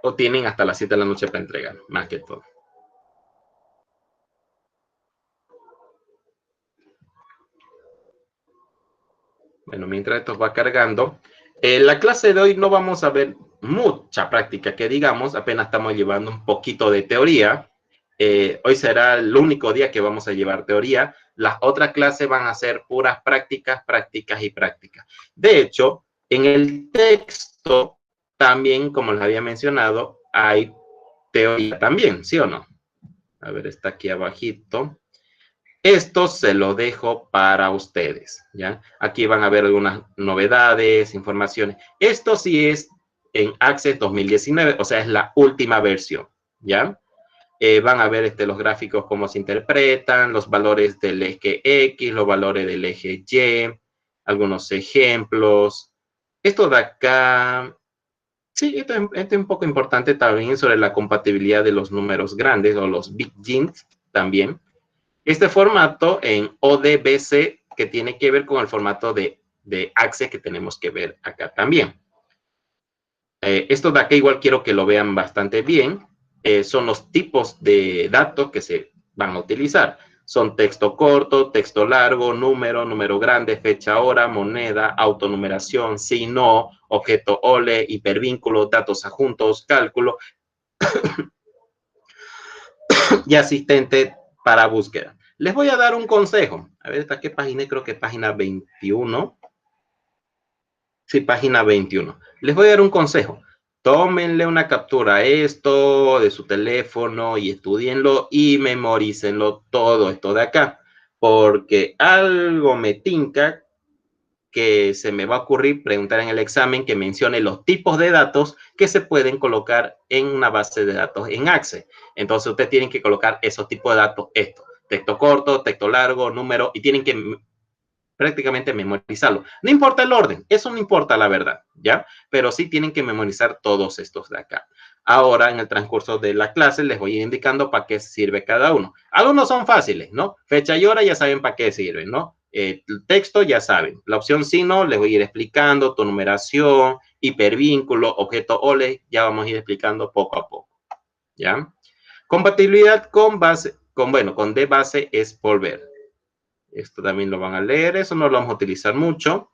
O tienen hasta las 7 de la noche para entregar, más que todo. Bueno, mientras esto va cargando, la clase de hoy no vamos a ver mucha práctica que digamos, apenas estamos llevando un poquito de teoría. Hoy será el único día que vamos a llevar teoría. Las otras clases van a ser puras prácticas, prácticas y prácticas. De hecho, en el texto también, como les había mencionado, hay teoría también, ¿sí o no? A ver, está aquí abajito. Esto se lo dejo para ustedes, ¿ya? Aquí van a ver algunas novedades, informaciones. Esto sí es en Access 2019, o sea, es la última versión, ¿ya? Van a ver los gráficos, cómo se interpretan, los valores del eje X, los valores del eje Y, algunos ejemplos. Esto de acá, sí, esto es un poco importante también sobre la compatibilidad de los números grandes o los big int también. Este formato en ODBC que tiene que ver con el formato de Access que tenemos que ver acá también. Esto de acá igual quiero que lo vean bastante bien. Son los tipos de datos que se van a utilizar. Son texto corto, texto largo, número, número grande, fecha, hora, moneda, autonumeración, si, no, objeto OLE, hipervínculo, datos adjuntos, cálculo y asistente para búsqueda. Les voy a dar un consejo. A ver, ¿hasta qué página? Creo que página 21. Sí, página 21. Les voy a dar un consejo. Tómenle una captura a esto de su teléfono y estudienlo y memorícenlo todo esto de acá. Porque algo me tinca que se me va a ocurrir preguntar en el examen que mencione los tipos de datos que se pueden colocar en una base de datos en Access. Entonces, ustedes tienen que colocar esos tipos de datos, esto, texto corto, texto largo, número, y tienen que prácticamente memorizarlo. No importa el orden, eso no importa la verdad, ¿ya? Pero sí tienen que memorizar todos estos de acá. Ahora, en el transcurso de la clase, les voy a ir indicando para qué sirve cada uno. Algunos son fáciles, ¿no? Fecha y hora ya saben para qué sirven, ¿no? El texto ya saben. La opción si no, les voy a ir explicando, tu numeración, hipervínculo, objeto OLE, ya vamos a ir explicando poco a poco, ¿ya? Compatibilidad con base, con de base es volver. Esto también lo van a leer, eso no lo vamos a utilizar mucho.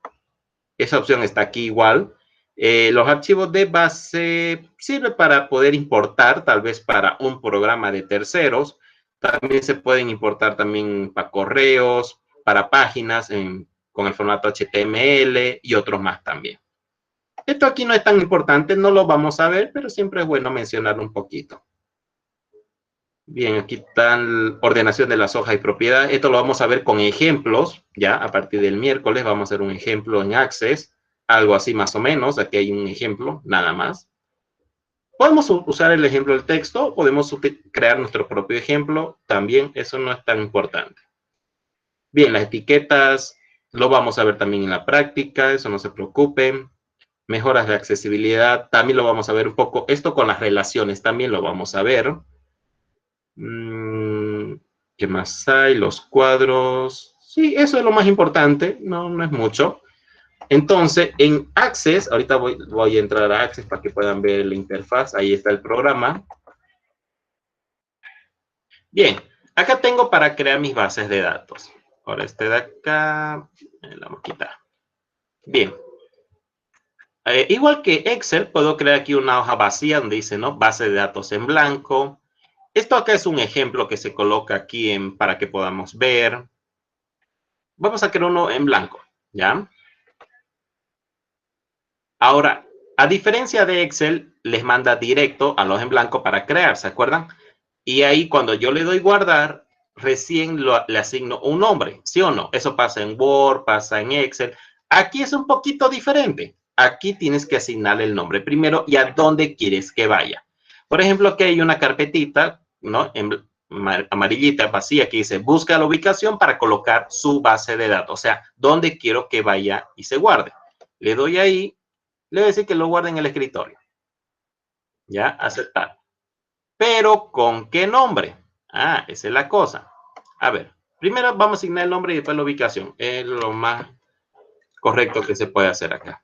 Esa opción está aquí igual. Los archivos de base sirven para poder importar, tal vez para un programa de terceros. También se pueden importar también para correos, para páginas con el formato HTML y otros más también. Esto aquí no es tan importante, no lo vamos a ver, pero siempre es bueno mencionarlo un poquito. Bien, aquí están ordenación de las hojas y propiedades. Esto lo vamos a ver con ejemplos, ya a partir del miércoles vamos a hacer un ejemplo en Access, algo así más o menos. Aquí hay un ejemplo, nada más. Podemos usar el ejemplo del texto, podemos crear nuestro propio ejemplo, también eso no es tan importante. Bien, las etiquetas lo vamos a ver también en la práctica, eso no se preocupen. Mejoras de accesibilidad, también lo vamos a ver un poco. Esto con las relaciones también lo vamos a ver. ¿Qué más hay? Los cuadros. Sí, eso es lo más importante, no es mucho. Entonces, en Access, ahorita voy a entrar a Access para que puedan ver la interfaz. Ahí está el programa. Bien, acá tengo para crear mis bases de datos. Ahora este de acá, la vamos a quitar. Bien. Igual que Excel, puedo crear aquí una hoja vacía donde dice, ¿no? Base de datos en blanco. Esto acá es un ejemplo que se coloca aquí para que podamos ver. Vamos a crear uno en blanco, ¿ya? Ahora, a diferencia de Excel, les manda directo a los en blanco para crear, ¿se acuerdan? Y ahí cuando yo le doy guardar, recién le asigno un nombre, ¿sí o no? Eso pasa en Word, pasa en Excel. Aquí es un poquito diferente. Aquí tienes que asignarle el nombre primero y a dónde quieres que vaya. Por ejemplo, aquí hay una carpetita, ¿no? Amarillita, vacía, que dice busca la ubicación para colocar su base de datos, o sea, dónde quiero que vaya y se guarde. Le doy ahí, le voy a decir que lo guarde en el escritorio. Ya, aceptar. Pero, ¿con qué nombre? Ah, esa es la cosa. A ver, primero vamos a asignar el nombre y después la ubicación. Es lo más correcto que se puede hacer acá.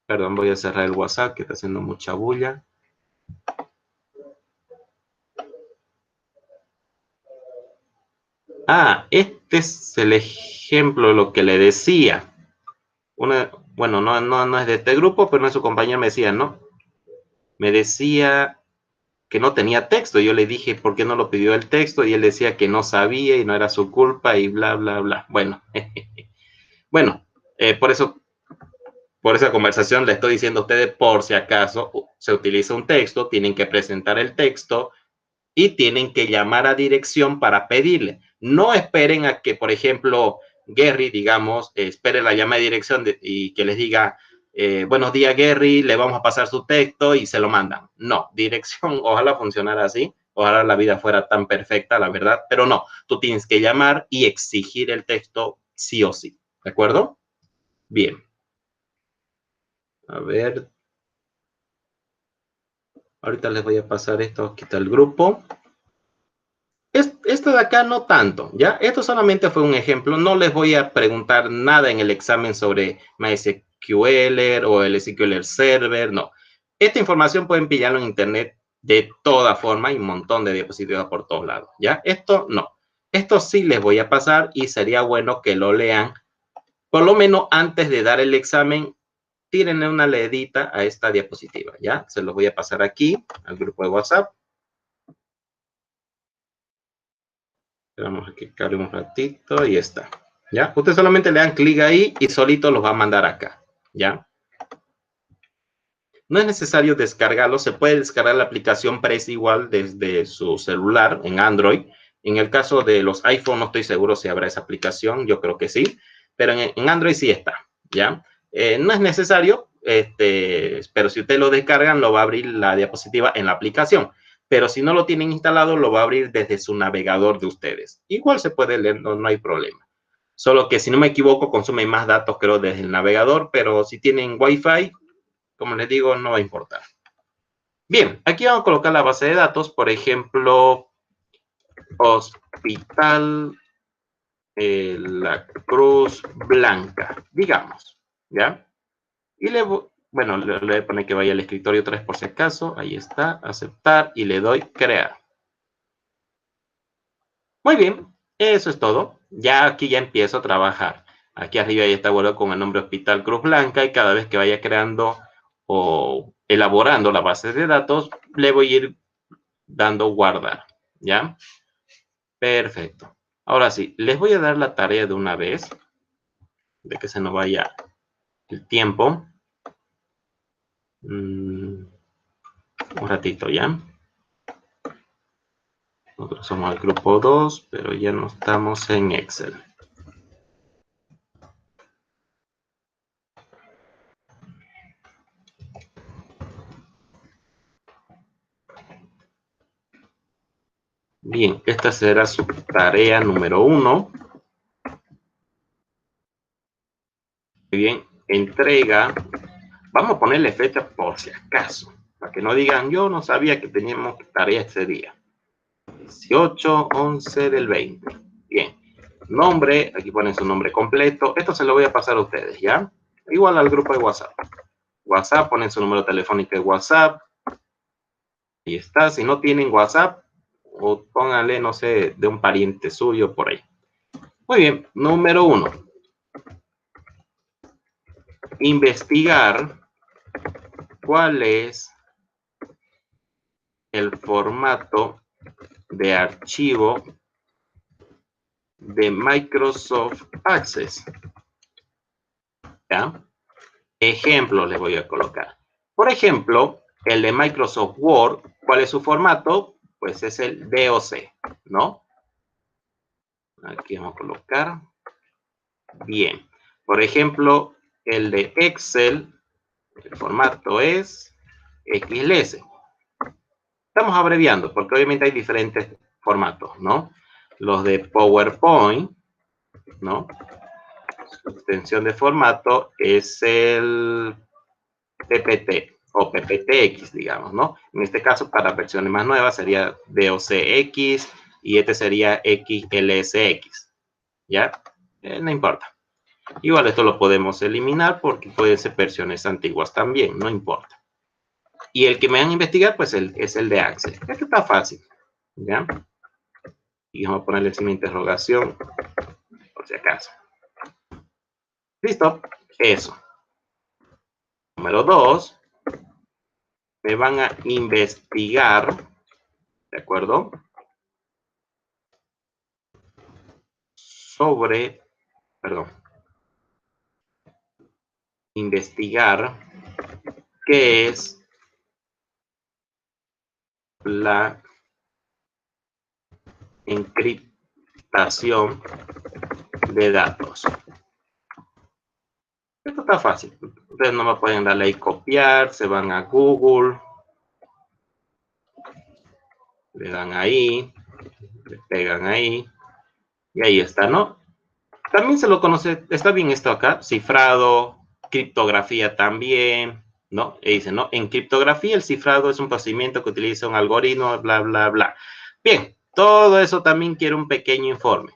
Perdón, voy a cerrar el WhatsApp que está haciendo mucha bulla. Ah, este es el ejemplo de lo que le decía. Bueno, no es de este grupo, pero no su compañero me decía, ¿no? me decía que no tenía texto. Yo le dije, ¿por qué no lo pidió el texto? Y él decía que no sabía y no era su culpa y bla, bla, bla. Bueno, bueno, por eso, por esa conversación le estoy diciendo a ustedes, por si acaso se utiliza un texto, tienen que presentar el texto y tienen que llamar a dirección para pedirle. No esperen a que, por ejemplo, Gary, digamos, espere la llamada de dirección y que les diga, buenos días, Gary, le vamos a pasar su texto y se lo mandan. No, dirección, ojalá funcionara así, ojalá la vida fuera tan perfecta, la verdad, pero no, tú tienes que llamar y exigir el texto sí o sí, ¿de acuerdo? Bien. A ver, ahorita les voy a pasar esto, quita el grupo. Esto de acá no tanto, ¿ya? Esto solamente fue un ejemplo. No les voy a preguntar nada en el examen sobre MySQL o el SQL Server, no. Esta información pueden pillarlo en internet de toda forma. Hay un montón de diapositivas por todos lados, ¿ya? Esto no. Esto sí les voy a pasar y sería bueno que lo lean. Por lo menos antes de dar el examen, tírenle una leedita a esta diapositiva, ¿ya? Se los voy a pasar aquí al grupo de WhatsApp. Vamos a que cargue un ratito y está. ¿Ya? Usted solamente le dan clic ahí y solito los va a mandar acá. ¿Ya? No es necesario descargarlo. Se puede descargar la aplicación Press igual desde su celular en Android. En el caso de los iPhone no estoy seguro si habrá esa aplicación. Yo creo que sí. Pero en Android sí está. ¿Ya? No es necesario. Pero si usted lo descargan, lo va a abrir la diapositiva en la aplicación. Pero si no lo tienen instalado, lo va a abrir desde su navegador de ustedes. Igual se puede leer, no hay problema. Solo que si no me equivoco, consume más datos, creo, desde el navegador, pero si tienen Wi-Fi, como les digo, no va a importar. Bien, aquí vamos a colocar la base de datos, por ejemplo, Hospital La Cruz Blanca, digamos, ¿ya? Y bueno, le voy a poner que vaya al escritorio 3 por si acaso, ahí está, aceptar, y le doy crear. Muy bien, eso es todo. Ya aquí ya empiezo a trabajar. Aquí arriba ya está guardado con el nombre Hospital Cruz Blanca y cada vez que vaya creando o elaborando la base de datos, le voy a ir dando guardar. ¿Ya? Perfecto. Ahora sí, les voy a dar la tarea de una vez, de que se nos vaya el tiempo. Un ratito, ¿ya? Nosotros somos el grupo 2, pero ya no estamos en Excel. Bien, esta será su tarea número 1. Bien, entrega. Vamos a ponerle fecha por si acaso, para que no digan, yo no sabía que teníamos tarea ese día. 18/11 del 20. Bien, nombre, aquí ponen su nombre completo. Esto se lo voy a pasar a ustedes, ¿ya? Igual al grupo de WhatsApp. WhatsApp, ponen su número telefónico de WhatsApp. Ahí está. Si no tienen WhatsApp, o pónganle, no sé, de un pariente suyo por ahí. Muy bien, número 1. Investigar cuál es el formato de archivo de Microsoft Access. ¿Ya? Ejemplo les voy a colocar. Por ejemplo, el de Microsoft Word, ¿cuál es su formato? Pues es el DOC, ¿no? Aquí vamos a colocar. Bien. Por ejemplo, el de Excel, el formato es XLS. Estamos abreviando porque obviamente hay diferentes formatos, ¿no? Los de PowerPoint, ¿no? Su extensión de formato es el PPT o PPTX, digamos, ¿no? En este caso, para versiones más nuevas sería DOCX y este sería XLSX, ¿ya? No importa. Igual esto lo podemos eliminar porque pueden ser versiones antiguas también, no importa. Y el que me van a investigar, pues es el de Access. Este está fácil, ¿ya? Y vamos a ponerle sin interrogación, por si acaso. Listo, eso. Número 2. me van a investigar, ¿de acuerdo? Sobre, perdón, investigar qué es la encriptación de datos. Esto está fácil. Ustedes no me pueden darle ahí copiar, se van a Google, le dan ahí, le pegan ahí, y ahí está, ¿no? También se lo conoce, está bien esto acá, cifrado, criptografía también, ¿no? Y dice, ¿no? En criptografía el cifrado es un procedimiento que utiliza un algoritmo, bla, bla, bla. Bien, todo eso también quiero un pequeño informe,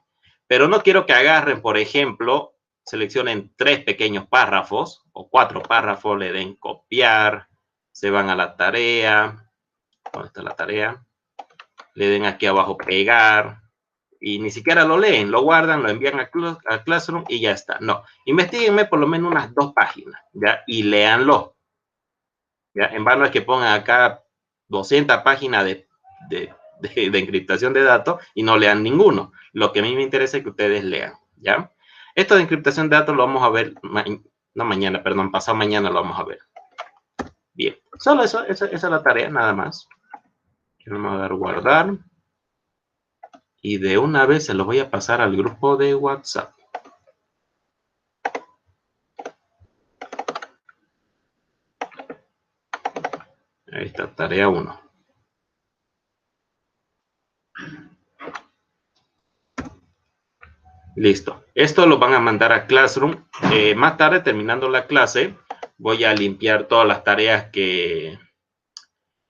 pero no quiero que agarren, por ejemplo, seleccionen 3 pequeños párrafos o 4 párrafos, le den copiar, se van a la tarea, ¿dónde está la tarea? Le den aquí abajo pegar, y ni siquiera lo leen, lo guardan, lo envían a Classroom y ya está. No, investiguenme por lo menos unas 2 páginas, ¿ya? Y léanlo, ¿ya? En vano es que pongan acá 200 páginas de encriptación de datos y no lean ninguno. Lo que a mí me interesa es que ustedes lean, ¿ya? Esto de encriptación de datos lo vamos a ver, no mañana, perdón, pasado mañana lo vamos a ver. Bien, solo eso, esa es la tarea, nada más. Vamos a dar guardar. Y de una vez se los voy a pasar al grupo de WhatsApp. Ahí está, tarea 1. Listo. Esto lo van a mandar a Classroom. Más tarde, terminando la clase, voy a limpiar todas las tareas de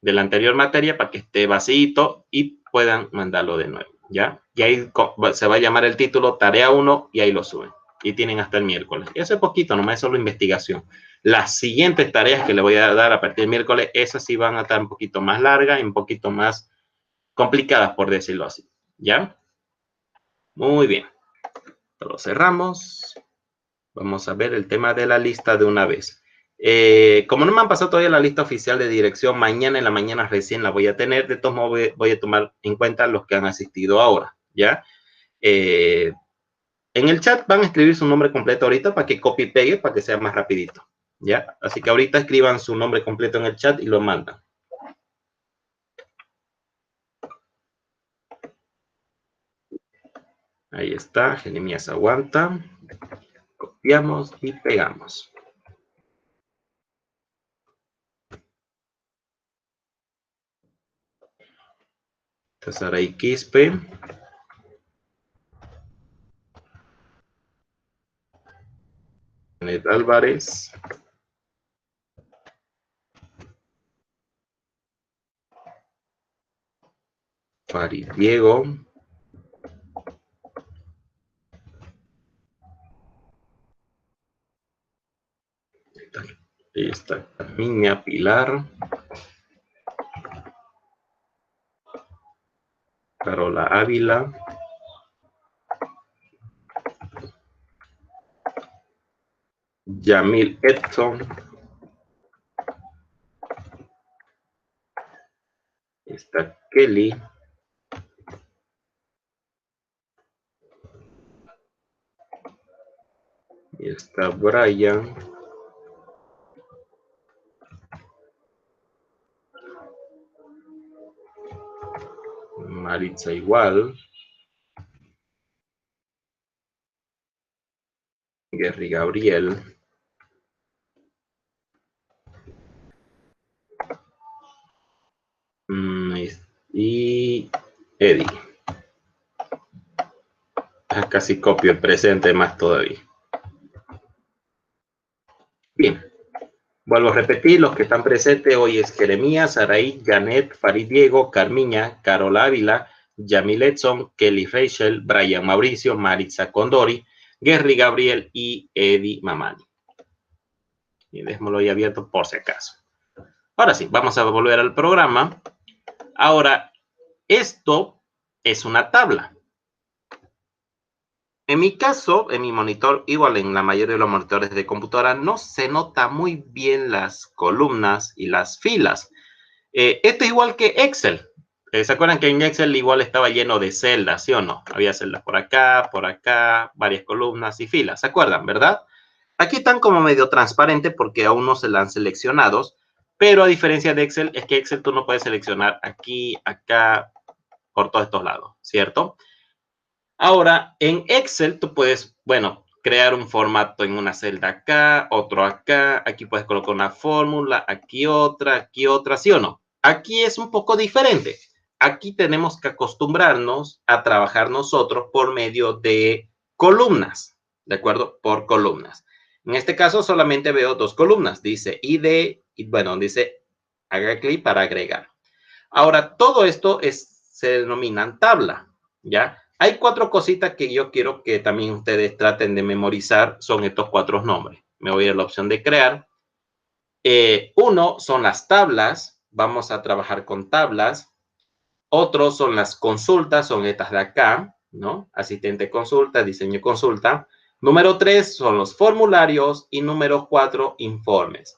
la anterior materia para que esté vacío y puedan mandarlo de nuevo, ¿ya? Y ahí se va a llamar el título tarea 1 y ahí lo suben. Y tienen hasta el miércoles. Y eso es poquito, nomás es solo investigación. Las siguientes tareas que le voy a dar a partir del miércoles, esas sí van a estar un poquito más largas y un poquito más complicadas, por decirlo así, ¿ya? Muy bien. Lo cerramos. Vamos a ver el tema de la lista de una vez. Como no me han pasado todavía la lista oficial de dirección, mañana en la mañana recién la voy a tener. De todos modos, voy a tomar en cuenta los que han asistido ahora, ¿ya? En el chat van a escribir su nombre completo ahorita para que copie y pegue, para que sea más rapidito, ¿ya? Así que ahorita escriban su nombre completo en el chat y lo mandan. Ahí está, Jeremías aguanta. Copiamos y pegamos. Saray Quispe. Janet Álvarez. Farid Diego. Ahí está Carmiña Pilar. Carola Ávila. Yamil Edson. Está Kelly. Y está Brian. Maritza igual. Gary Gabriel. Y Eddie. Casi copio el presente más todavía. Bien. Vuelvo a repetir, los que están presentes hoy es Jeremías, Saraí, Janet, Farid Diego, Carmiña, Carola Ávila, Yamil Edson, Kelly Rachel, Brian Mauricio, Maritza Condori, Gary Gabriel y Eddie Mamani. Y déjemoslo ahí abierto por si acaso. Ahora sí, vamos a volver al programa. Ahora, esto es una tabla. En mi caso, en mi monitor, igual en la mayoría de los monitores de computadora, no se nota muy bien las columnas y las filas. Esto es igual que Excel. ¿Se acuerdan que en Excel igual estaba lleno de celdas, sí o no? Había celdas por acá, varias columnas y filas. ¿Se acuerdan, verdad? Aquí están como medio transparentes porque aún no se la han seleccionado, pero a diferencia de Excel, es que Excel tú no puedes seleccionar aquí, acá, por todos estos lados, ¿cierto? Ahora, en Excel tú puedes, bueno, crear un formato en una celda acá, otro acá, aquí puedes colocar una fórmula, aquí otra, ¿sí o no? Aquí es un poco diferente. Aquí tenemos que acostumbrarnos a trabajar nosotros por medio de columnas, ¿de acuerdo? Por columnas. En este caso solamente veo dos columnas, dice ID, y bueno, dice haga clic para agregar. Ahora, todo esto se denominan tabla, ¿ya? Hay cuatro cositas que yo quiero que también ustedes traten de memorizar, son estos cuatro nombres. Me voy a la opción de crear. Uno son las tablas, vamos a trabajar con tablas. Otros son las consultas, son estas de acá, ¿no? Asistente consulta, diseño consulta. Número 3 son los formularios y número 4, informes.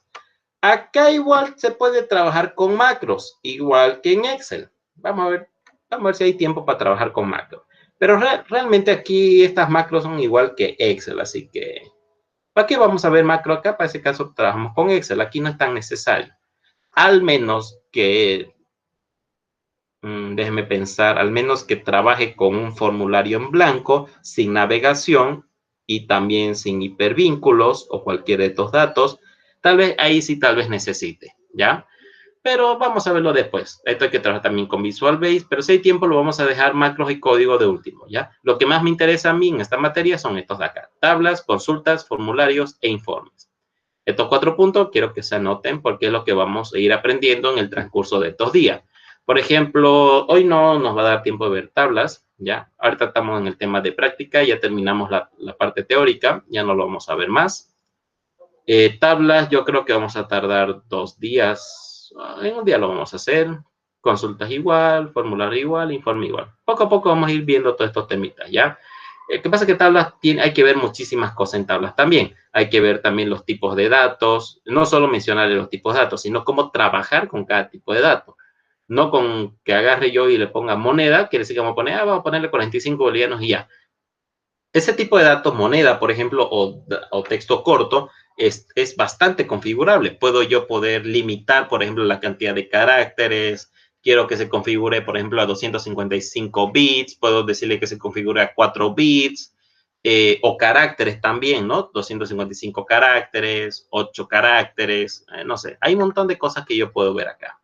Acá igual se puede trabajar con macros, igual que en Excel. Vamos a ver si hay tiempo para trabajar con macros. Pero realmente aquí estas macros son igual que Excel, así que ¿para qué vamos a ver macro acá? Para ese caso trabajamos con Excel, aquí no es tan necesario. Al menos que, déjeme pensar, al menos que trabaje con un formulario en blanco, sin navegación y también sin hipervínculos o cualquier de estos datos, tal vez ahí sí tal vez necesite, ¿ya? Pero vamos a verlo después. Esto hay que trabajar también con Visual Basic, pero si hay tiempo lo vamos a dejar macros y código de último, ¿ya? Lo que más me interesa a mí en esta materia son estos de acá. Tablas, consultas, formularios e informes. Estos 4 puntos quiero que se anoten porque es lo que vamos a ir aprendiendo en el transcurso de estos días. Por ejemplo, hoy no nos va a dar tiempo de ver tablas, ¿ya? Ahorita estamos en el tema de práctica, ya terminamos la parte teórica, ya no lo vamos a ver más. Tablas, yo creo que vamos a tardar 2 días. En un día lo vamos a hacer. Consultas igual, formulario igual, informe igual. Poco a poco vamos a ir viendo todos estos temitas, ¿ya? ¿Qué pasa? Que tablas hay que ver muchísimas cosas en tablas también. Hay que ver también los tipos de datos, no solo mencionar los tipos de datos, sino cómo trabajar con cada tipo de datos. No con que agarre yo y le ponga moneda, quiere decir que vamos a poner, vamos a ponerle 45 bolivianos y ya. Ese tipo de datos, moneda, por ejemplo, o texto corto, es bastante configurable. Puedo yo poder limitar, por ejemplo, la cantidad de caracteres. Quiero que se configure, por ejemplo, a 255 bits. Puedo decirle que se configure a 4 bits. O caracteres también, ¿no? 255 caracteres, 8 caracteres, no sé. Hay un montón de cosas que yo puedo ver acá.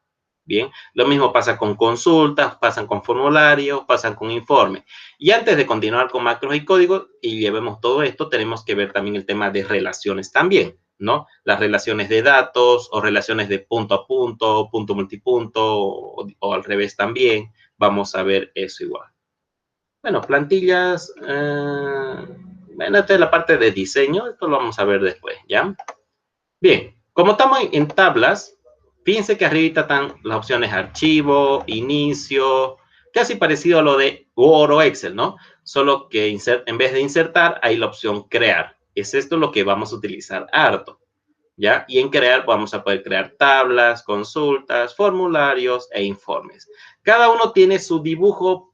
Bien, lo mismo pasa con consultas, pasan con formularios, pasan con informes. Y antes de continuar con macros y códigos y llevemos todo esto, tenemos que ver también el tema de relaciones también, ¿no? Las relaciones de datos o relaciones de punto a punto, punto multipunto o al revés también. Vamos a ver eso igual. Bueno, plantillas, bueno, esta es la parte de diseño, esto lo vamos a ver después, ¿ya? Bien, como estamos en tablas, fíjense que arriba están las opciones archivo, inicio, casi parecido a lo de Word o Excel, ¿no? Solo que en vez de insertar, hay la opción crear. Es esto lo que vamos a utilizar harto, ¿ya? Y en crear vamos a poder crear tablas, consultas, formularios e informes. Cada uno tiene su dibujo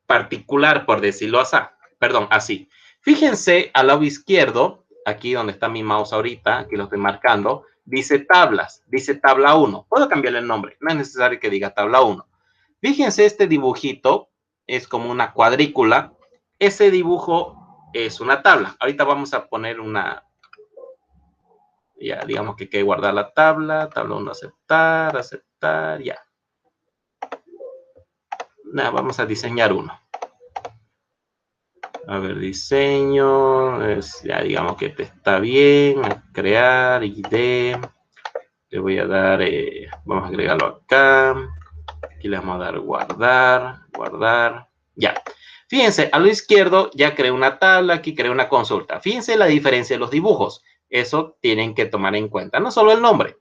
particular, por decirlo así. Perdón, así. Fíjense al lado izquierdo, aquí donde está mi mouse ahorita, aquí lo estoy marcando, dice tablas, dice tabla 1. Puedo cambiarle el nombre, no es necesario que diga tabla 1. Fíjense, este dibujito es como una cuadrícula. Ese dibujo es una tabla. Ahorita vamos a poner una, ya digamos que hay que guardar la tabla 1, aceptar, aceptar, ya. Nada, vamos a diseñar uno. A ver, diseño, ya digamos que está bien, crear, ID, le voy a dar, vamos a agregarlo acá, aquí le vamos a dar guardar, guardar, ya. Fíjense, a lo izquierdo ya creé una tabla, aquí creé una consulta. Fíjense la diferencia de los dibujos, eso tienen que tomar en cuenta, no solo el nombre.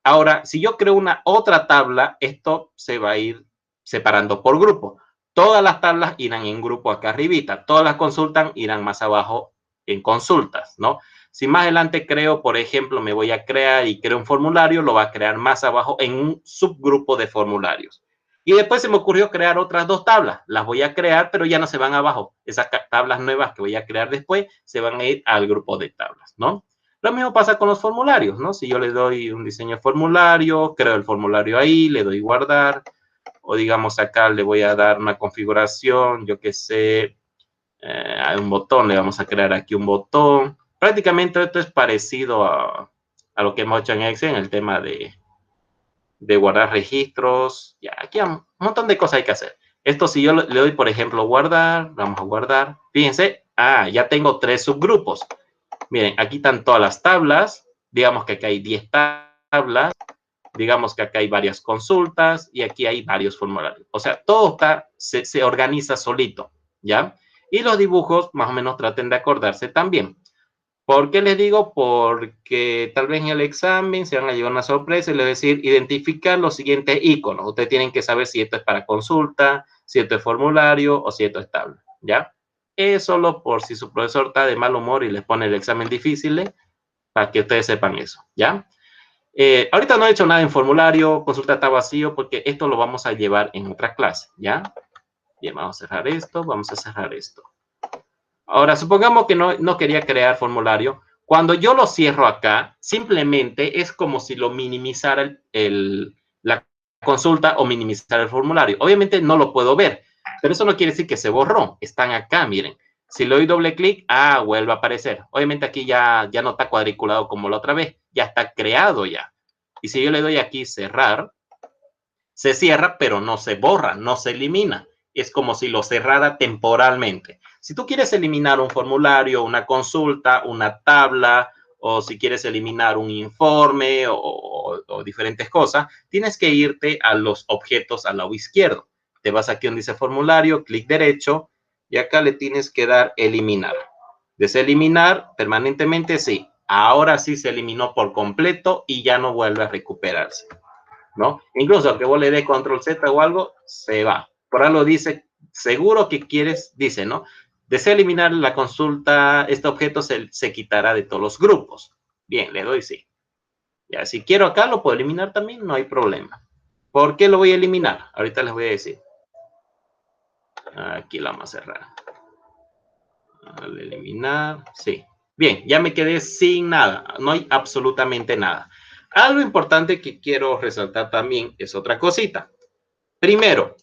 Ahora, si yo creo una otra tabla, esto se va a ir separando por grupo. Todas las tablas irán en grupo acá arribita. Todas las consultas irán más abajo en consultas, ¿no? Si más adelante creo, por ejemplo, me voy a crear y creo un formulario, lo va a crear más abajo en un subgrupo de formularios. Y después se me ocurrió crear otras 2 tablas. Las voy a crear, pero ya no se van abajo. Esas tablas nuevas que voy a crear después se van a ir al grupo de tablas, ¿no? Lo mismo pasa con los formularios, ¿no? Si yo le doy un diseño de formulario, creo el formulario ahí, le doy guardar, o digamos acá le voy a dar una configuración, yo qué sé, hay un botón, le vamos a crear aquí un botón. Prácticamente esto es parecido a lo que hemos hecho en Excel, en el tema de guardar registros. Ya, aquí hay un montón de cosas hay que hacer. Esto si yo le doy, por ejemplo, guardar, vamos a guardar. Fíjense, ya tengo 3 subgrupos. Miren, aquí están todas las tablas. Digamos que acá hay 10 tablas. Digamos que acá hay varias consultas y aquí hay varios formularios. O sea, todo se organiza solito, ¿ya? Y los dibujos, más o menos, traten de acordarse también. ¿Por qué les digo? Porque tal vez en el examen se van a llevar una sorpresa y les voy a decir, identificar los siguientes iconos. Ustedes tienen que saber si esto es para consulta, si esto es formulario o si esto es tabla, ¿ya? Es solo por si su profesor está de mal humor y les pone el examen difícil, para que ustedes sepan eso, ¿ya? Ahorita no he hecho nada en formulario, consulta está vacío, porque esto lo vamos a llevar en otra clase, ¿ya? Bien, vamos a cerrar esto, vamos a cerrar esto. Ahora, supongamos que no quería crear formulario. Cuando yo lo cierro acá, simplemente es como si lo minimizara la consulta o minimizar el formulario. Obviamente no lo puedo ver, pero eso no quiere decir que se borró. Están acá, miren. Si le doy doble clic, vuelve a aparecer. Obviamente aquí ya no está cuadriculado como la otra vez, ya está creado ya. Y si yo le doy aquí cerrar, se cierra, pero no se borra, no se elimina. Es como si lo cerrara temporalmente. Si tú quieres eliminar un formulario, una consulta, una tabla, o si quieres eliminar un informe o diferentes cosas, tienes que irte a los objetos al lado izquierdo. Te vas aquí donde dice formulario, clic derecho, y acá le tienes que dar eliminar. Deseliminar permanentemente, sí. Ahora sí se eliminó por completo y ya no vuelve a recuperarse, ¿no? Incluso aunque vos le des control Z o algo, se va. Por algo dice, seguro que quieres, dice, ¿no? Desea eliminar la consulta, este objeto se quitará de todos los grupos. Bien, le doy sí. Ya, si quiero acá, lo puedo eliminar también, no hay problema. ¿Por qué lo voy a eliminar? Ahorita les voy a decir. Aquí la vamos a cerrar. Al eliminar, sí. Bien, ya me quedé sin nada, no hay absolutamente nada. Algo importante que quiero resaltar también es otra cosita. Primero,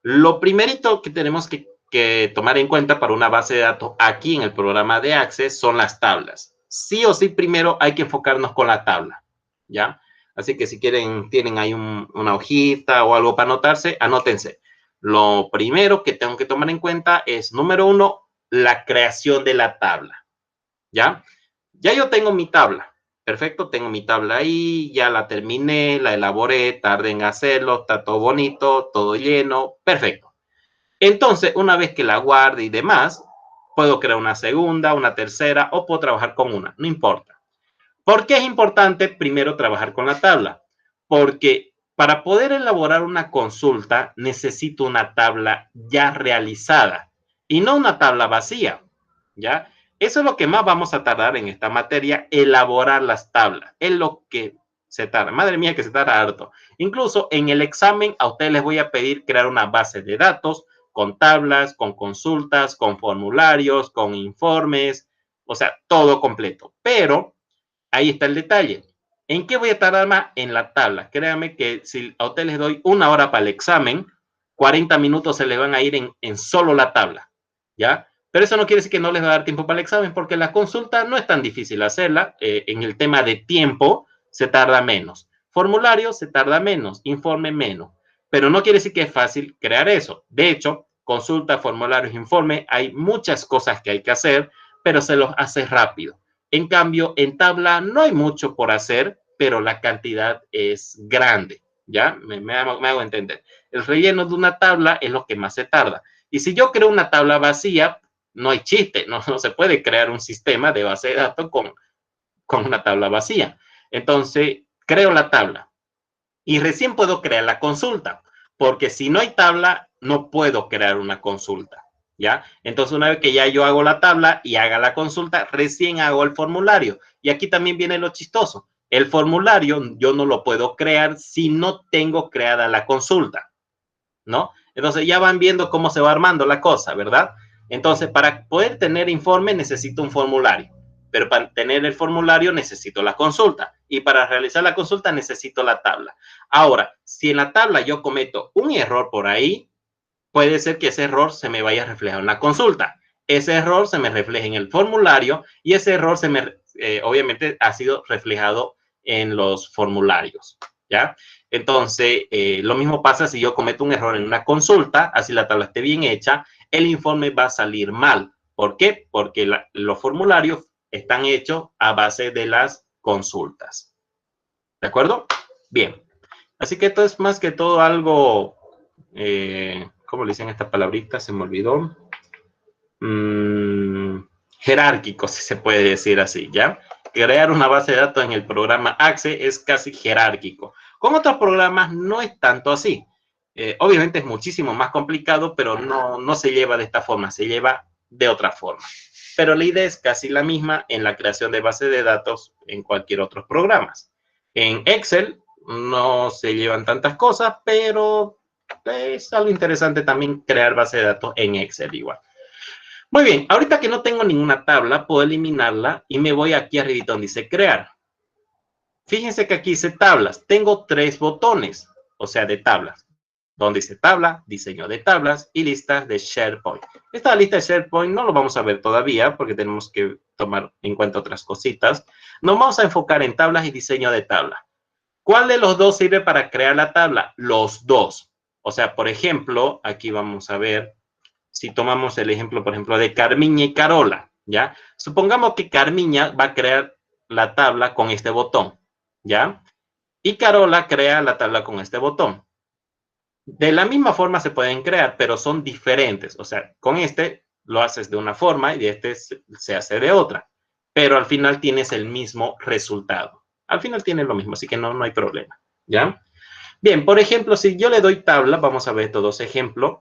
lo primerito que tenemos que tomar en cuenta para una base de datos aquí en el programa de Access son las tablas. Sí o sí, primero hay que enfocarnos con la tabla, ¿ya? Así que si quieren, tienen ahí una hojita o algo para anotarse, anótense. Lo primero que tengo que tomar en cuenta es, número 1, la creación de la tabla, ¿ya? Ya yo tengo mi tabla. Perfecto, tengo mi tabla ahí, ya la terminé, la elaboré, tardé en hacerlo, está todo bonito, todo lleno, perfecto. Entonces, una vez que la guarde y demás, puedo crear una segunda, una tercera o puedo trabajar con una, no importa. ¿Por qué es importante primero trabajar con la tabla? Porque para poder elaborar una consulta necesito una tabla ya realizada y no una tabla vacía, ¿ya? Eso es lo que más vamos a tardar en esta materia, elaborar las tablas. Es lo que se tarda. Madre mía, que se tarda harto. Incluso en el examen a ustedes les voy a pedir crear una base de datos con tablas, con consultas, con formularios, con informes, o sea, todo completo. Pero ahí está el detalle. ¿En qué voy a tardar más? En la tabla. Créanme que si a ustedes les doy 1 hora para el examen, 40 minutos se les van a ir en solo la tabla, ¿ya? Pero eso no quiere decir que no les va a dar tiempo para el examen, porque la consulta no es tan difícil hacerla. En el tema de tiempo se tarda menos. Formulario se tarda menos, informe menos. Pero no quiere decir que es fácil crear eso. De hecho, consulta, formularios, informe, hay muchas cosas que hay que hacer, pero se los hace rápido. En cambio, en tabla no hay mucho por hacer, pero la cantidad es grande, ¿ya? Me hago entender. El relleno de una tabla es lo que más se tarda. Y si yo creo una tabla vacía, no hay chiste, no se puede crear un sistema de base de datos con una tabla vacía. Entonces, creo la tabla y recién puedo crear la consulta, porque si no hay tabla, no puedo crear una consulta, ¿ya? Entonces, una vez que ya yo hago la tabla y haga la consulta, recién hago el formulario. Y aquí también viene lo chistoso. El formulario yo no lo puedo crear si no tengo creada la consulta, ¿no? Entonces, ya van viendo cómo se va armando la cosa, ¿verdad? Entonces, para poder tener informe necesito un formulario, pero para tener el formulario necesito la consulta y para realizar la consulta necesito la tabla. Ahora, si en la tabla yo cometo un error por ahí, puede ser que ese error se me vaya a reflejar en la consulta. Ese error se me refleja en el formulario y ese error obviamente ha sido reflejado en los formularios, ¿ya? Entonces, lo mismo pasa si yo cometo un error en una consulta, así la tabla esté bien hecha, el informe va a salir mal. ¿Por qué? Porque los formularios están hechos a base de las consultas. ¿De acuerdo? Bien. Así que esto es más que todo algo, ¿cómo le dicen esta palabrita? Se me olvidó. Jerárquico, si se puede decir así, ¿ya? Crear una base de datos en el programa Access es casi jerárquico. Con otros programas no es tanto así. Obviamente es muchísimo más complicado, pero no se lleva de esta forma, se lleva de otra forma. Pero la idea es casi la misma en la creación de bases de datos en cualquier otro programa. En Excel no se llevan tantas cosas, pero es algo interesante también crear base de datos en Excel igual. Muy bien, ahorita que no tengo ninguna tabla, puedo eliminarla y me voy aquí arriba donde dice crear. Fíjense que aquí dice tablas. Tengo 3 botones, o sea, de tablas. Donde dice tabla, diseño de tablas y listas de SharePoint. Esta lista de SharePoint no lo vamos a ver todavía porque tenemos que tomar en cuenta otras cositas. Nos vamos a enfocar en tablas y diseño de tablas. ¿Cuál de los dos sirve para crear la tabla? Los dos. O sea, por ejemplo, aquí vamos a ver, si tomamos el ejemplo, por ejemplo, de Carmiña y Carola, ¿ya? Supongamos que Carmiña va a crear la tabla con este botón, ¿ya? Y Carola crea la tabla con este botón. De la misma forma se pueden crear, pero son diferentes. O sea, con este lo haces de una forma y de este se hace de otra. Pero al final tienes el mismo resultado. Al final tienes lo mismo, así que no hay problema, ¿ya? Bien, por ejemplo, si yo le doy tabla, vamos a ver estos dos ejemplos.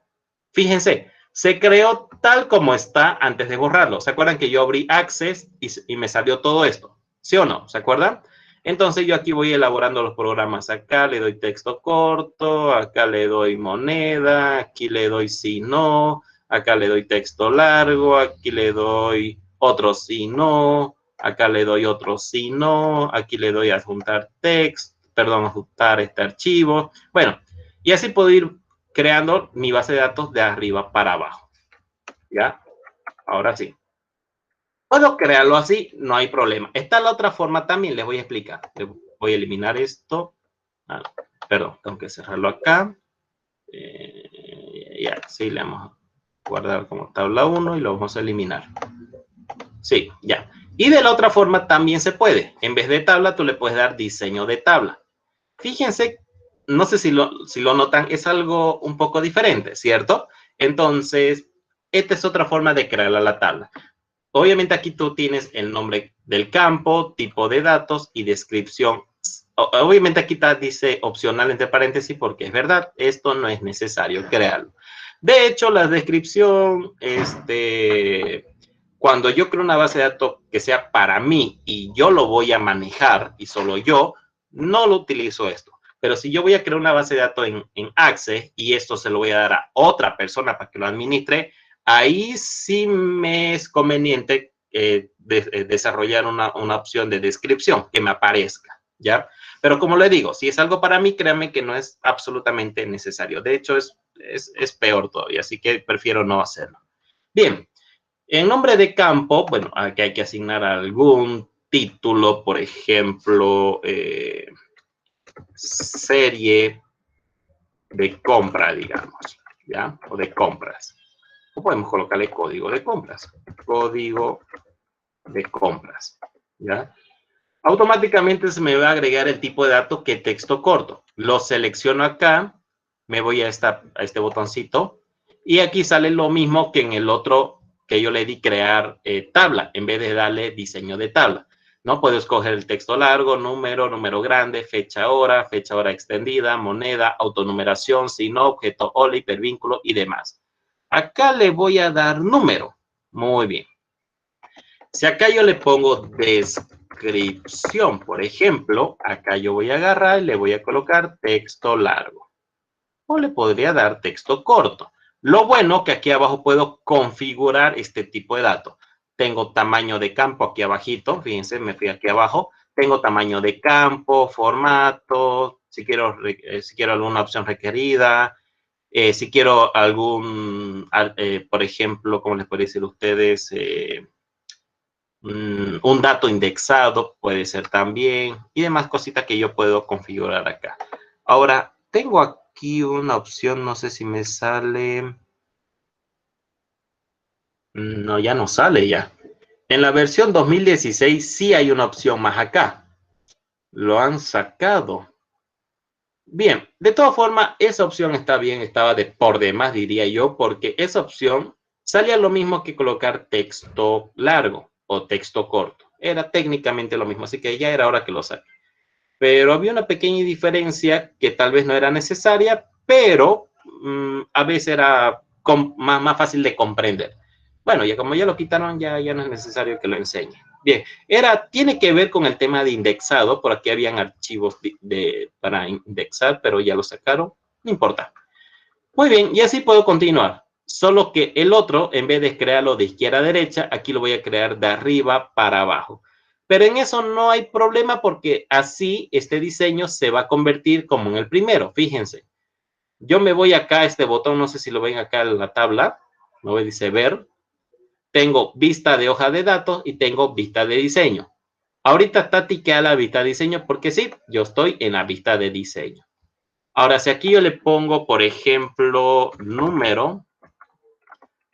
Fíjense, se creó tal como está antes de borrarlo. ¿Se acuerdan que yo abrí Access y me salió todo esto? ¿Sí o no? ¿Se acuerdan? Entonces yo aquí voy elaborando los programas. Acá le doy texto corto, acá le doy moneda, aquí le doy si no, acá le doy texto largo, aquí le doy otro si no, acá le doy otro si no, aquí le doy adjuntar text, perdón, adjuntar este archivo. Bueno, y así puedo ir creando mi base de datos de arriba para abajo. ¿Ya? Ahora sí. Puedo crearlo así, no hay problema. Está la otra forma también, les voy a explicar. Voy a eliminar esto. Perdón, tengo que cerrarlo acá. Ya, sí, le vamos a guardar como tabla 1 y lo vamos a eliminar. Sí, ya. Y de la otra forma también se puede. En vez de tabla, tú le puedes dar diseño de tabla. Fíjense, no sé si lo notan, es algo un poco diferente, ¿cierto? Entonces, esta es otra forma de crear la tabla. Obviamente aquí tú tienes el nombre del campo, tipo de datos y descripción. Obviamente aquí dice opcional entre paréntesis porque es verdad, esto no es necesario crearlo. De hecho, la descripción, cuando yo creo una base de datos que sea para mí y yo lo voy a manejar y solo yo, no lo utilizo esto. Pero si yo voy a crear una base de datos en Access y esto se lo voy a dar a otra persona para que lo administre, ahí sí me es conveniente desarrollar una opción de descripción que me aparezca, ¿ya? Pero como le digo, si es algo para mí, créanme que no es absolutamente necesario. De hecho, es peor todavía, así que prefiero no hacerlo. Bien, en nombre de campo, bueno, aquí hay que asignar algún título, por ejemplo, serie de compra, digamos, ¿ya? O de compras. O podemos colocarle código de compras. Código de compras, ¿ya? Automáticamente se me va a agregar el tipo de datos que texto corto. Lo selecciono acá, me voy a este botoncito y aquí sale lo mismo que en el otro que yo le di crear tabla, en vez de darle diseño de tabla. ¿No? Puedo escoger el texto largo, número grande, fecha hora extendida, moneda, autonumeración, signo, objeto, hola, hipervínculo y demás. Acá le voy a dar número. Muy bien. Si acá yo le pongo descripción, por ejemplo, acá yo voy a agarrar y le voy a colocar texto largo. O le podría dar texto corto. Lo bueno que aquí abajo puedo configurar este tipo de datos. Tengo tamaño de campo aquí abajito, fíjense, me fui aquí abajo. Tengo tamaño de campo, formato, si quiero alguna opción requerida, si quiero por ejemplo, ¿cómo les puede decir a ustedes? Un dato indexado puede ser también, y demás cositas que yo puedo configurar acá. Ahora, tengo aquí una opción, no sé si me sale. No, ya no sale ya. En la versión 2016 sí hay una opción más acá. Lo han sacado. Bien, de todas formas, esa opción está bien, estaba por demás, diría yo, porque esa opción salía lo mismo que colocar texto largo o texto corto. Era técnicamente lo mismo, así que ya era hora que lo saque. Pero había una pequeña diferencia que tal vez no era necesaria, pero a veces era más fácil de comprender. Bueno, ya como ya lo quitaron, ya no es necesario que lo enseñe. Bien, tiene que ver con el tema de indexado, por aquí habían archivos para indexar, pero ya lo sacaron, no importa. Muy bien, y así puedo continuar. Solo que el otro, en vez de crearlo de izquierda a derecha, aquí lo voy a crear de arriba para abajo. Pero en eso no hay problema porque así este diseño se va a convertir como en el primero. Fíjense, yo me voy acá a este botón, no sé si lo ven acá en la tabla, me voy, dice ver. Tengo vista de hoja de datos y tengo vista de diseño. Ahorita está tiqueada la vista de diseño porque sí, yo estoy en la vista de diseño. Ahora, si aquí yo le pongo, por ejemplo, número,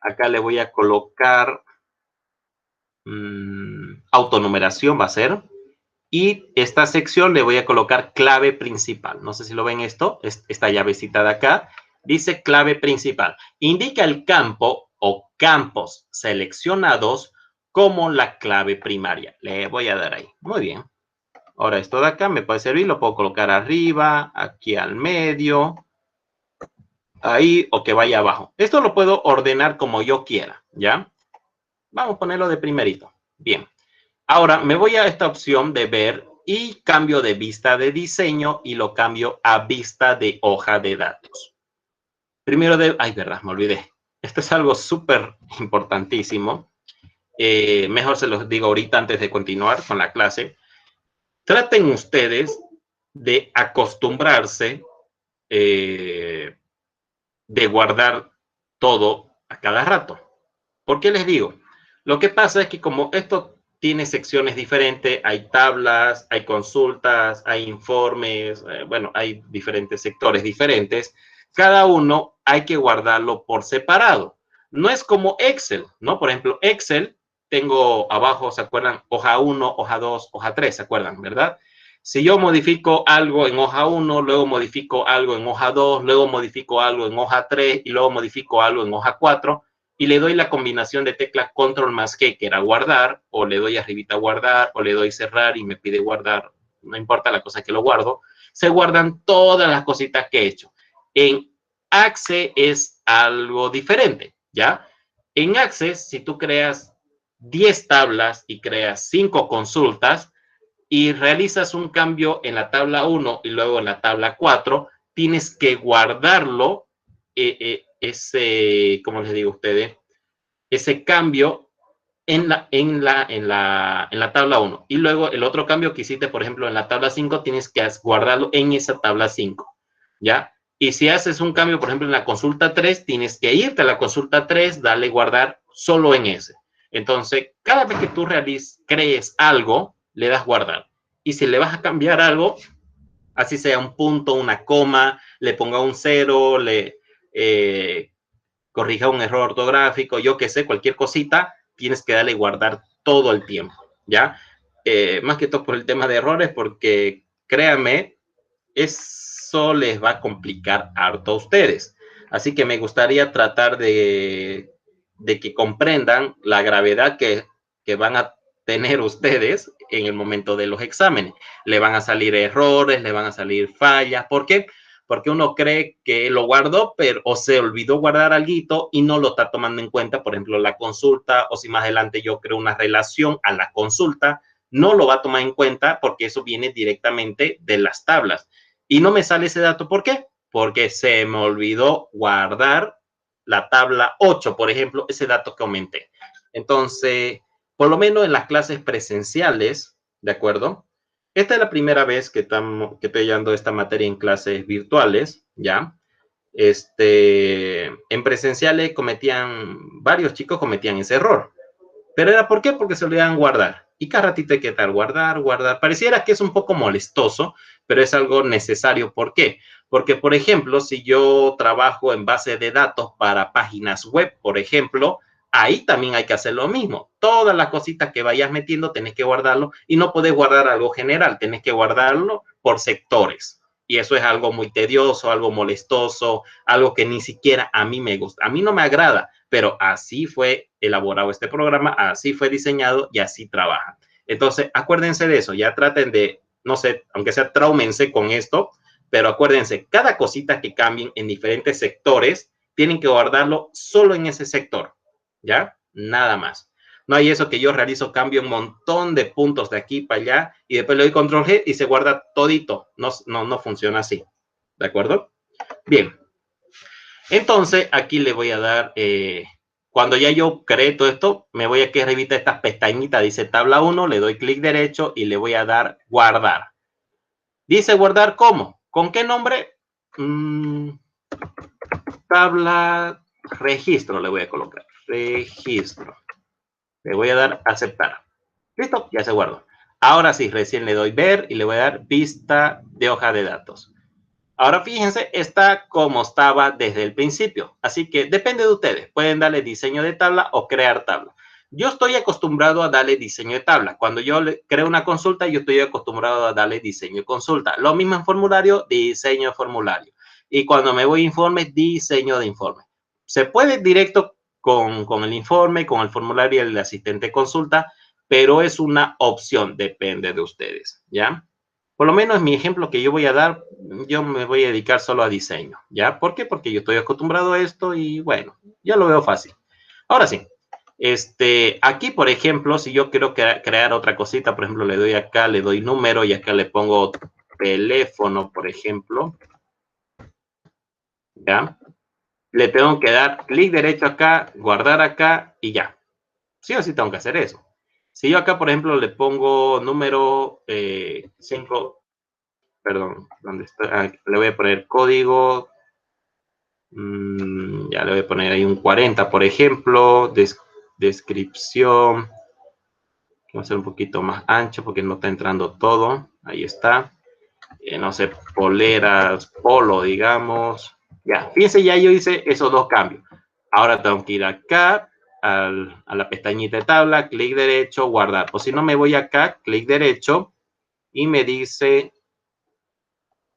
acá le voy a colocar autonumeración, va a ser. Y esta sección le voy a colocar clave principal. No sé si lo ven esto, esta llavecita de acá. Dice clave principal. Indica el campo o campos seleccionados como la clave primaria. Le voy a dar ahí. Muy bien. Ahora esto de acá me puede servir. Lo puedo colocar arriba, aquí al medio, ahí o que vaya abajo. Esto lo puedo ordenar como yo quiera, ¿ya? Vamos a ponerlo de primerito. Bien. Ahora me voy a esta opción de ver y cambio de vista de diseño y lo cambio a vista de hoja de datos. Primero ay, verdad, me olvidé. Esto es algo súper importantísimo. Mejor se los digo ahorita antes de continuar con la clase. Traten ustedes de acostumbrarse de guardar todo a cada rato. ¿Por qué les digo? Lo que pasa es que como esto tiene secciones diferentes, hay tablas, hay consultas, hay informes, bueno, hay diferentes sectores diferentes. Cada uno hay que guardarlo por separado. No es como Excel, ¿no? Por ejemplo, Excel, tengo abajo, ¿se acuerdan? Hoja 1, hoja 2, hoja 3, ¿se acuerdan? ¿Verdad? Si yo modifico algo en hoja 1, luego modifico algo en hoja 2, luego modifico algo en hoja 3 y luego modifico algo en hoja 4, y le doy la combinación de tecla control más G, que era guardar, o le doy arribita guardar, o le doy cerrar y me pide guardar, no importa la cosa que lo guardo, se guardan todas las cositas que he hecho. En Access es algo diferente, ¿ya? En Access, si tú creas 10 tablas y creas 5 consultas y realizas un cambio en la tabla 1 y luego en la tabla 4, tienes que guardarlo, ¿cómo les digo a ustedes? Ese cambio en la tabla 1. Y luego el otro cambio que hiciste, por ejemplo, en la tabla 5, tienes que guardarlo en esa tabla 5, ¿ya? Y si haces un cambio, por ejemplo, en la consulta 3, tienes que irte a la consulta 3, darle guardar solo en ese. Entonces, cada vez que tú crees algo, le das guardar. Y si le vas a cambiar algo, así sea un punto, una coma, le ponga un 0, corrija un error ortográfico, yo qué sé, cualquier cosita, tienes que darle guardar todo el tiempo, ¿ya? Más que todo por el tema de errores, porque créanme, eso les va a complicar harto a ustedes. Así que me gustaría tratar de que comprendan la gravedad que van a tener ustedes en el momento de los exámenes. Le van a salir errores, le van a salir fallas. ¿Por qué? porque uno cree que lo guardó, pero o se olvidó guardar algo y no lo está tomando en cuenta, por ejemplo, la consulta, o si más adelante yo creo una relación a la consulta, no lo va a tomar en cuenta porque eso viene directamente de las tablas. Y no me sale ese dato, ¿por qué? Porque se me olvidó guardar la tabla 8, por ejemplo, ese dato que aumenté. Entonces, por lo menos en las clases presenciales, ¿de acuerdo? Esta es la primera vez que estoy dando esta materia en clases virtuales, ¿ya? En presenciales varios chicos cometían ese error. ¿Pero era por qué? Porque se olvidaban guardar. Y cada ratito hay que estar guardar. Pareciera que es un poco molestoso, pero es algo necesario. ¿Por qué? Porque, por ejemplo, si yo trabajo en base de datos para páginas web, por ejemplo, ahí también hay que hacer lo mismo. Todas las cositas que vayas metiendo, tenés que guardarlo y no podés guardar algo general, tenés que guardarlo por sectores. Y eso es algo muy tedioso, algo molestoso, algo que ni siquiera a mí me gusta. A mí no me agrada, pero así fue elaborado este programa, así fue diseñado y así trabaja. Entonces, acuérdense de eso, ya traten de, no sé, aunque sea traumense con esto, pero acuérdense, cada cosita que cambien en diferentes sectores, tienen que guardarlo solo en ese sector, ¿ya? Nada más. No hay eso que yo realizo, cambio un montón de puntos de aquí para allá y después le doy control G y se guarda todito. No funciona así. ¿De acuerdo? Bien. Entonces, aquí le voy a dar, cuando ya yo creé todo esto, me voy aquí arribita a estas pestañitas, dice tabla 1, le doy clic derecho y le voy a dar guardar. Dice guardar, ¿cómo? ¿Con qué nombre? Tabla registro le voy a colocar. Registro. Le voy a dar aceptar. Listo, ya se guardó. Ahora sí, recién le doy ver y le voy a dar vista de hoja de datos. Ahora fíjense, está como estaba desde el principio. Así que depende de ustedes. Pueden darle diseño de tabla o crear tabla. Yo estoy acostumbrado a darle diseño de tabla. Cuando yo creo una consulta, yo estoy acostumbrado a darle diseño de consulta. Lo mismo en formulario, diseño de formulario. Y cuando me voy a informe, diseño de informe. Se puede directo con el informe, con el formulario y el asistente de consulta, pero es una opción, depende de ustedes, ¿ya? Por lo menos en mi ejemplo que yo voy a dar, yo me voy a dedicar solo a diseño, ¿ya? ¿Por qué? Porque yo estoy acostumbrado a esto y bueno, ya lo veo fácil. Ahora sí, aquí, por ejemplo, si yo quiero crear otra cosita, por ejemplo, le doy acá, le doy número y acá le pongo teléfono, por ejemplo, ¿ya? Le tengo que dar clic derecho acá, guardar acá y ya. Sí o sí tengo que hacer eso. Si yo acá, por ejemplo, le pongo número 5, perdón, ¿dónde está? Ah, le voy a poner código, ya le voy a poner ahí un 40, por ejemplo, descripción, vamos a hacer un poquito más ancho porque no está entrando todo, ahí está, no sé, poleras, polo, digamos, ya, fíjense, ya yo hice esos dos cambios. Ahora tengo que ir acá, a la pestañita de tabla, clic derecho, guardar, o si no me voy acá, clic derecho, y me dice,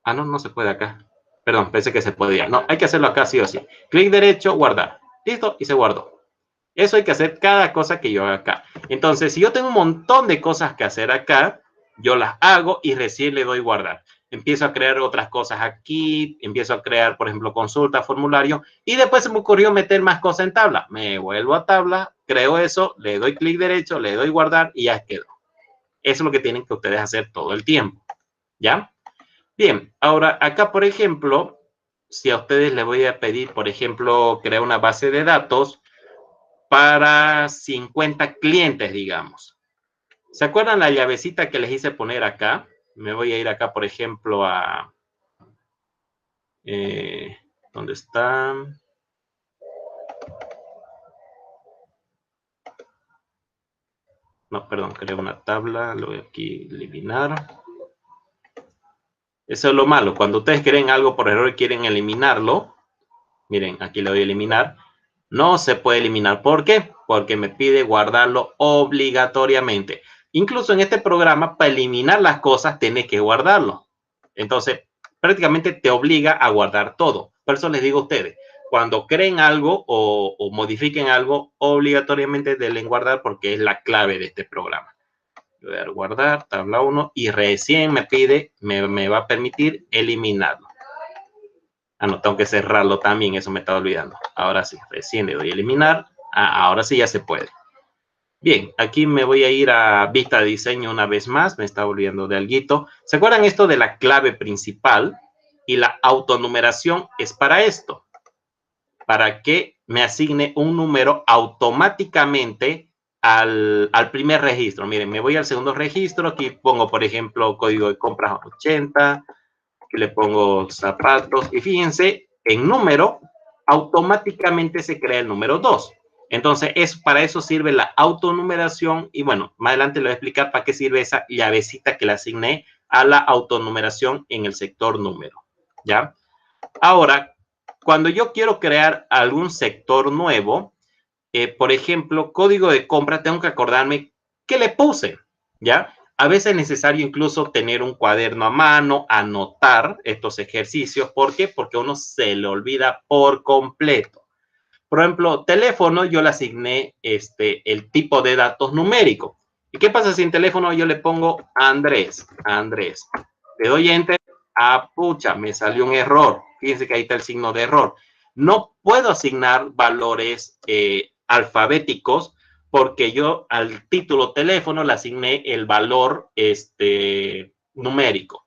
no se puede acá. Perdón, pensé que se podía. No, hay que hacerlo acá sí o sí. Clic derecho, guardar. Listo, y se guardó. Eso hay que hacer cada cosa que yo haga acá. Entonces, si yo tengo un montón de cosas que hacer acá, yo las hago y recién le doy guardar. Empiezo a crear otras cosas aquí, empiezo a crear, por ejemplo, consulta, formulario, y después se me ocurrió meter más cosas en tabla. Me vuelvo a tabla, creo eso, le doy clic derecho, le doy guardar y ya quedó. Eso es lo que tienen que ustedes hacer todo el tiempo. ¿Ya? Bien, ahora acá, por ejemplo, si a ustedes les voy a pedir, por ejemplo, crear una base de datos para 50 clientes, digamos. ¿Se acuerdan la llavecita que les hice poner acá? Me voy a ir acá, por ejemplo, a... ¿dónde está? No, perdón, creé una tabla, lo voy aquí a eliminar. Eso es lo malo, cuando ustedes creen algo por error y quieren eliminarlo, miren, aquí le doy a eliminar, no se puede eliminar. ¿Por qué? Porque me pide guardarlo obligatoriamente. Incluso en este programa, para eliminar las cosas, tenés que guardarlo. Entonces, prácticamente te obliga a guardar todo. Por eso les digo a ustedes, cuando creen algo o modifiquen algo, obligatoriamente deben guardar porque es la clave de este programa. Voy a dar guardar, tabla 1, y recién me pide, me va a permitir eliminarlo. Ah, no, tengo que cerrarlo también, eso me estaba olvidando. Ahora sí, recién le doy a eliminar. Ah, ahora sí ya se puede. Bien, aquí me voy a ir a vista de diseño una vez más, me estaba olvidando de alguito. ¿Se acuerdan esto de la clave principal? Y la autonumeración es para esto, para que me asigne un número automáticamente al primer registro. Miren, me voy al segundo registro, aquí pongo, por ejemplo, código de compras 80, aquí le pongo zapatos, y fíjense, en número, automáticamente se crea el número 2. Entonces, para eso sirve la autonumeración, y bueno, más adelante le voy a explicar para qué sirve esa llavecita que le asigné a la autonumeración en el sector número, ¿ya? Ahora, cuando yo quiero crear algún sector nuevo, por ejemplo, código de compra, tengo que acordarme qué le puse, ¿ya? A veces es necesario incluso tener un cuaderno a mano, anotar estos ejercicios. ¿Por qué? Porque uno se le olvida por completo. Por ejemplo, teléfono, yo le asigné el tipo de datos numérico. ¿Y qué pasa si en teléfono yo le pongo Andrés? Andrés. Le doy enter. Ah, pucha, me salió un error. Fíjense que ahí está el signo de error. No puedo asignar valores alfabéticos porque yo al título teléfono le asigné el valor numérico.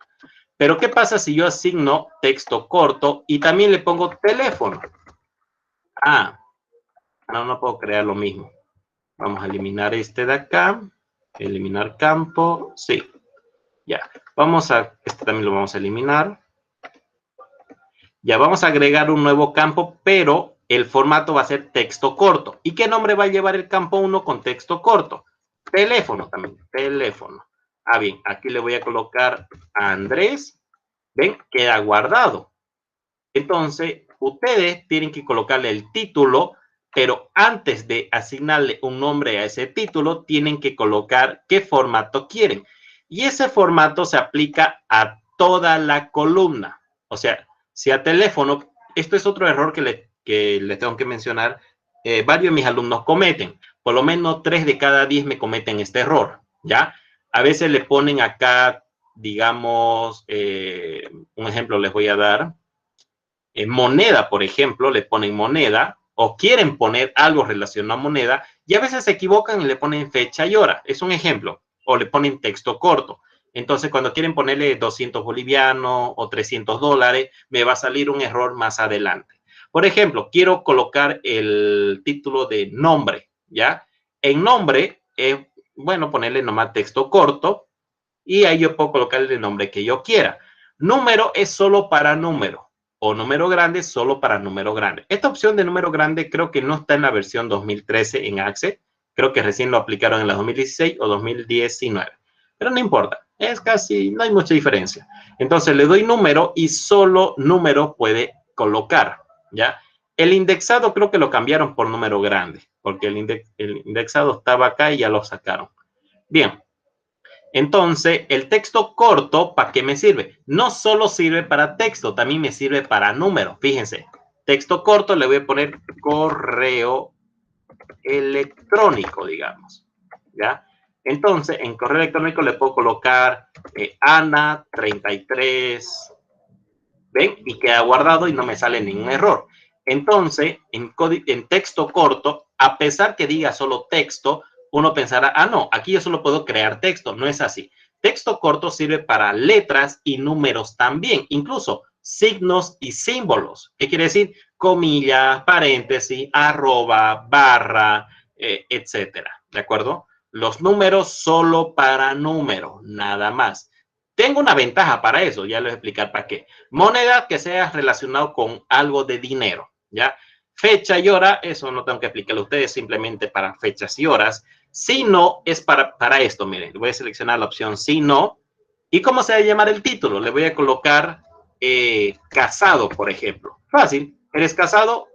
Pero ¿qué pasa si yo asigno texto corto y también le pongo teléfono? Ah, no puedo crear lo mismo. Vamos a eliminar este de acá. Eliminar campo. Sí, ya. Este también lo vamos a eliminar. Ya vamos a agregar un nuevo campo, pero el formato va a ser texto corto. ¿Y qué nombre va a llevar el campo 1 con texto corto? Teléfono también, teléfono. Ah, bien, aquí le voy a colocar a Andrés. ¿Ven? Queda guardado. Entonces, ustedes tienen que colocarle el título, pero antes de asignarle un nombre a ese título, tienen que colocar qué formato quieren. Y ese formato se aplica a toda la columna. O sea, si a teléfono, esto es otro error que les tengo que mencionar, varios de mis alumnos cometen. Por lo menos 3 de cada 10 me cometen este error, ¿ya? A veces le ponen acá, digamos, un ejemplo les voy a dar. Moneda, por ejemplo, le ponen moneda o quieren poner algo relacionado a moneda y a veces se equivocan y le ponen fecha y hora. Es un ejemplo. O le ponen texto corto. Entonces, cuando quieren ponerle 200 bolivianos o $300, me va a salir un error más adelante. Por ejemplo, quiero colocar el título de nombre, ¿ya? En nombre, bueno, ponerle nomás texto corto y ahí yo puedo colocarle el nombre que yo quiera. Número es solo para número o número grande solo para número grande. Esta opción de número grande creo que no está en la versión 2013 en Access. Creo que recién lo aplicaron en la 2016 o 2019. Pero no importa, es casi, no hay mucha diferencia. Entonces le doy número y solo número puede colocar, ¿ya? El indexado creo que lo cambiaron por número grande, porque el indexado estaba acá y ya lo sacaron. Bien. Entonces, el texto corto, ¿para qué me sirve? No solo sirve para texto, también me sirve para números. Fíjense, texto corto le voy a poner correo electrónico, digamos. ¿Ya? Entonces, en correo electrónico le puedo colocar Ana 33. ¿Ven? Y queda guardado y no me sale ningún error. Entonces, en texto corto, a pesar que diga solo texto, uno pensará, ah, no, aquí yo solo puedo crear texto. No es así. Texto corto sirve para letras y números también, incluso signos y símbolos. ¿Qué quiere decir? Comillas, paréntesis, arroba, barra, etcétera. ¿De acuerdo? Los números solo para números, nada más. Tengo una ventaja para eso, ya les voy a explicar para qué. Moneda que sea relacionado con algo de dinero, ¿ya? Fecha y hora, eso no tengo que explicarle a ustedes, simplemente para fechas y horas. Si no, es para esto, miren, voy a seleccionar la opción si no. ¿Y cómo se va a llamar el título? Le voy a colocar casado, por ejemplo. Fácil, ¿eres casado?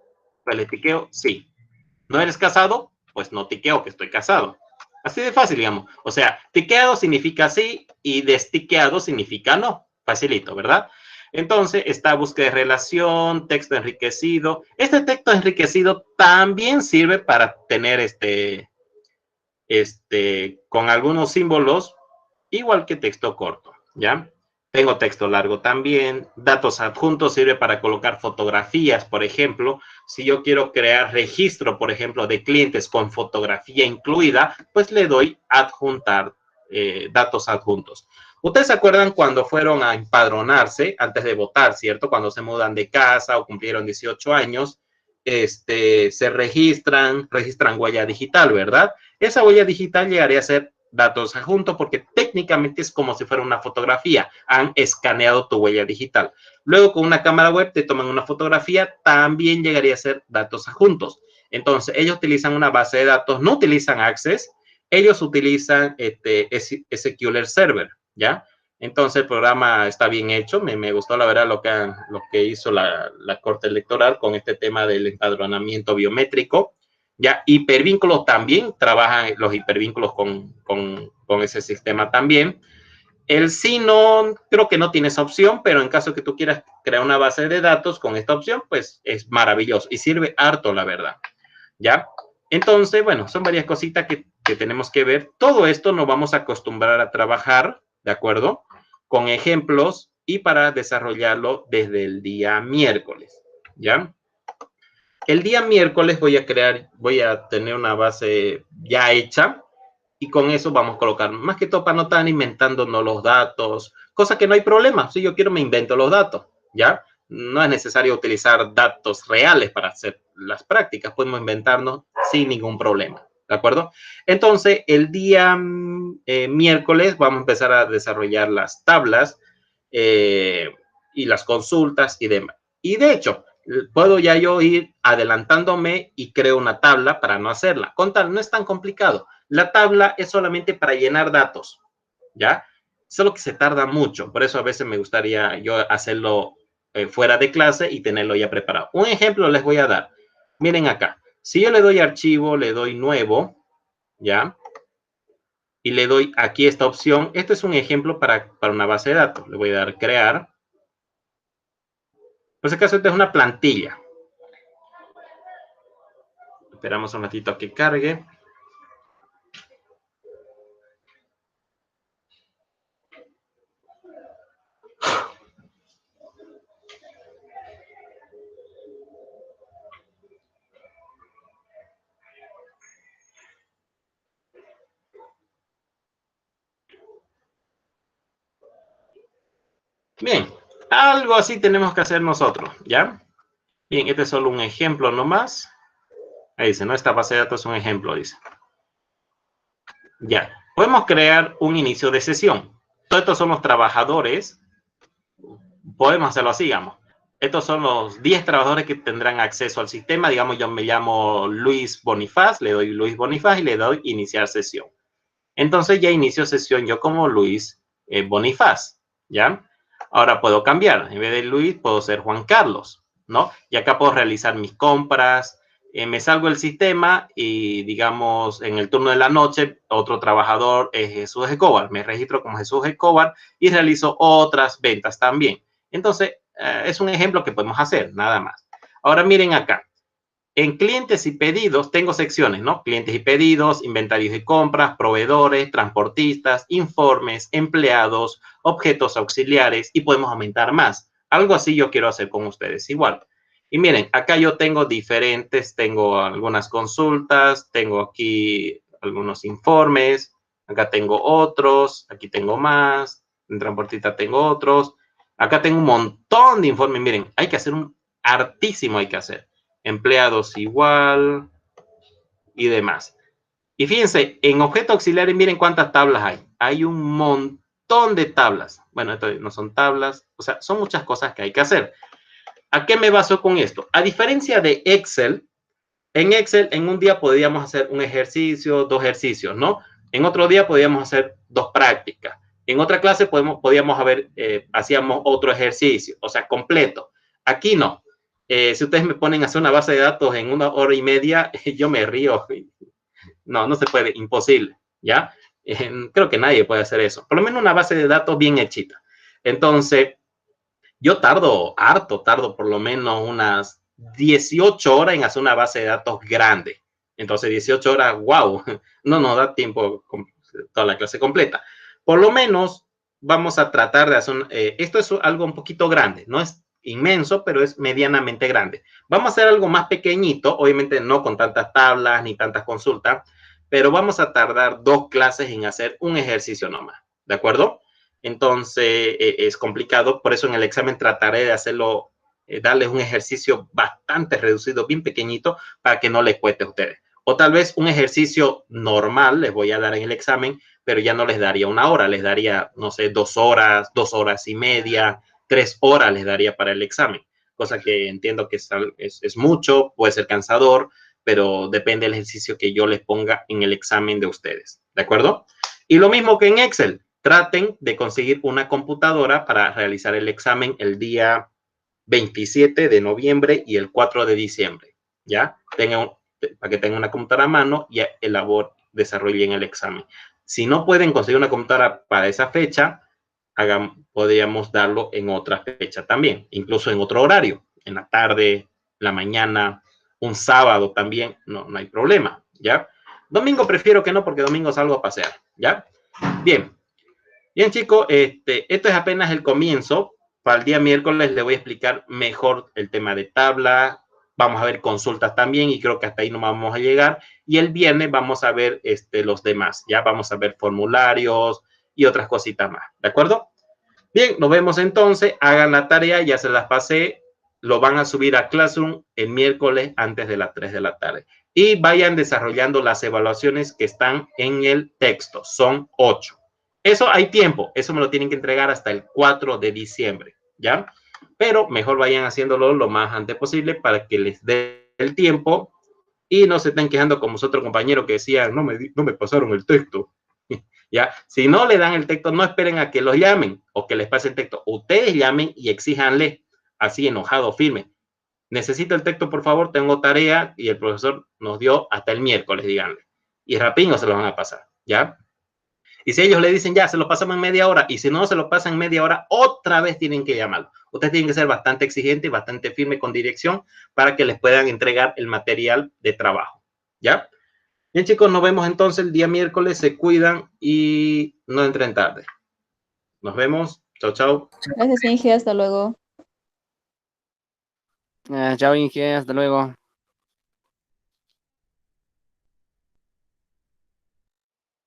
Pues le tiqueo sí. ¿No eres casado? Pues no tiqueo que estoy casado. Así de fácil, digamos. O sea, tiqueado significa sí y destiqueado significa no. Facilito, ¿verdad? Entonces, está búsqueda de relación, texto enriquecido. Este texto enriquecido también sirve para tener con algunos símbolos, igual que texto corto, ¿ya? Tengo texto largo también. Datos adjuntos sirve para colocar fotografías, por ejemplo. Si yo quiero crear registro, por ejemplo, de clientes con fotografía incluida, pues le doy adjuntar datos adjuntos. ¿Ustedes se acuerdan cuando fueron a empadronarse antes de votar, cierto? Cuando se mudan de casa o cumplieron 18 años, se registran huella digital, ¿verdad? Esa huella digital llegaría a ser datos adjuntos porque técnicamente es como si fuera una fotografía. Han escaneado tu huella digital. Luego con una cámara web te toman una fotografía, también llegaría a ser datos adjuntos. Entonces ellos utilizan una base de datos, no utilizan Access, ellos utilizan SQL Server, ¿ya? Entonces el programa está bien hecho, me gustó la verdad lo que hizo la Corte Electoral con este tema del empadronamiento biométrico. Ya, hipervínculos también, trabajan los hipervínculos con ese sistema también. El sí no, creo que no tiene esa opción, pero en caso que tú quieras crear una base de datos con esta opción, pues es maravilloso y sirve harto, la verdad. ¿Ya? Entonces, bueno, son varias cositas que tenemos que ver. Todo esto nos vamos a acostumbrar a trabajar, ¿de acuerdo? Con ejemplos y para desarrollarlo desde el día miércoles, ¿ya? El día miércoles voy a tener una base ya hecha y con eso vamos a colocar, más que todo para no estar inventándonos los datos, cosa que no hay problema. Si yo quiero, me invento los datos, ¿ya? No es necesario utilizar datos reales para hacer las prácticas, podemos inventarnos sin ningún problema, ¿de acuerdo? Entonces, el día miércoles vamos a empezar a desarrollar las tablas y las consultas y demás. Y de hecho, puedo ya yo ir adelantándome y creo una tabla para no hacerla. Contar, no es tan complicado. La tabla es solamente para llenar datos, ¿ya? Solo que se tarda mucho. Por eso a veces me gustaría yo hacerlo fuera de clase y tenerlo ya preparado. Un ejemplo les voy a dar. Miren acá. Si yo le doy archivo, le doy nuevo, ¿ya? Y le doy aquí esta opción. Este es un ejemplo para una base de datos. Le voy a dar crear. Por si acaso, esta es una plantilla. Esperamos un ratito a que cargue. Bien, algo así tenemos que hacer nosotros, ¿ya? Bien, este es solo un ejemplo nomás. Ahí dice, ¿no? Esta base de datos es un ejemplo, dice. Ya, podemos crear un inicio de sesión. Todos estos son los trabajadores. Podemos hacerlo así, digamos. Estos son los 10 trabajadores que tendrán acceso al sistema. Digamos, yo me llamo Luis Bonifaz, le doy Luis Bonifaz y le doy iniciar sesión. Entonces ya inicio sesión yo como Luis Bonifaz, ¿ya? Ahora puedo cambiar. En vez de Luis, puedo ser Juan Carlos, ¿no? Y acá puedo realizar mis compras. Me salgo del sistema y, digamos, en el turno de la noche, otro trabajador es Jesús Escobar. Me registro como Jesús Escobar y realizo otras ventas también. Entonces, es un ejemplo que podemos hacer, nada más. Ahora miren acá. En clientes y pedidos tengo secciones, ¿no? Clientes y pedidos, inventarios y compras, proveedores, transportistas, informes, empleados, objetos auxiliares y podemos aumentar más. Algo así yo quiero hacer con ustedes igual. Y miren, acá yo tengo diferentes, tengo algunas consultas, tengo aquí algunos informes, acá tengo otros, aquí tengo más, en transportista tengo otros, acá tengo un montón de informes. Miren, hay que hacer un hartísimo, hay que hacer empleados igual y demás. Y fíjense, en objeto auxiliares, miren cuántas tablas hay. Hay un montón de tablas. Bueno, esto no son tablas, o sea, son muchas cosas que hay que hacer. ¿A qué me baso con esto? A diferencia de Excel, en Excel en un día podíamos hacer un ejercicio, 2 ejercicios, ¿no? En otro día podíamos hacer 2 prácticas. En otra clase podíamos haber, hacíamos otro ejercicio, o sea, completo. Aquí no. Si ustedes me ponen a hacer una base de datos en 1 hora y media, yo me río. No, no se puede, imposible, ¿ya? Creo que nadie puede hacer eso. Por lo menos una base de datos bien hechita. Entonces, yo tardo por lo menos unas 18 horas en hacer una base de datos grande. Entonces, 18 horas, wow, no nos da tiempo toda la clase completa. Por lo menos vamos a tratar de hacer, esto es algo un poquito grande, no es inmenso, pero es medianamente grande. Vamos a hacer algo más pequeñito, obviamente no con tantas tablas ni tantas consultas, pero vamos a tardar 2 clases en hacer un ejercicio nomás, ¿de acuerdo? Entonces es complicado, por eso en el examen trataré de hacerlo, darles un ejercicio bastante reducido, bien pequeñito, para que no les cueste a ustedes. O tal vez un ejercicio normal les voy a dar en el examen, pero ya no les daría 1 hora, les daría, no sé, 2 horas, 2 horas y media, 3 horas les daría para el examen, cosa que entiendo que es mucho, puede ser cansador, pero depende del ejercicio que yo les ponga en el examen de ustedes, ¿de acuerdo? Y lo mismo que en Excel, traten de conseguir una computadora para realizar el examen el día 27 de noviembre y el 4 de diciembre, ¿ya? Para que tengan una computadora a mano y desarrollen el examen. Si no pueden conseguir una computadora para esa fecha, podríamos darlo en otra fecha también, incluso en otro horario, en la tarde, la mañana, un sábado también, no hay problema, ¿ya? Domingo prefiero que no, porque domingo salgo a pasear, ¿ya? Bien, bien chicos, esto es apenas el comienzo. Para el día miércoles les voy a explicar mejor el tema de tabla, vamos a ver consultas también y creo que hasta ahí no vamos a llegar. Y el viernes vamos a ver los demás, ya vamos a ver formularios y otras cositas más, ¿de acuerdo? Bien, nos vemos entonces, hagan la tarea, ya se las pasé, lo van a subir a Classroom el miércoles antes de las 3 de la tarde. Y vayan desarrollando las evaluaciones que están en el texto, son 8. Eso hay tiempo, eso me lo tienen que entregar hasta el 4 de diciembre, ¿ya? Pero mejor vayan haciéndolo lo más antes posible para que les dé el tiempo y no se estén quejando como otro compañero que decía, no me pasaron el texto. ¿Ya? Si no le dan el texto, no esperen a que los llamen o que les pase el texto. Ustedes llamen y exíjanle así enojado, firme. Necesito el texto, por favor, tengo tarea y el profesor nos dio hasta el miércoles, díganle. Y rapidito se lo van a pasar, ¿ya? Y si ellos le dicen, ya, se lo pasamos en media hora, y si no se lo pasan en media hora, otra vez tienen que llamarlo. Ustedes tienen que ser bastante exigentes y bastante firmes con dirección para que les puedan entregar el material de trabajo, ¿ya? Bien, chicos, nos vemos entonces el día miércoles. Se cuidan y no entren tarde. Nos vemos. Chao, chao. Gracias, Inge, hasta luego. Chao, Inge, hasta luego.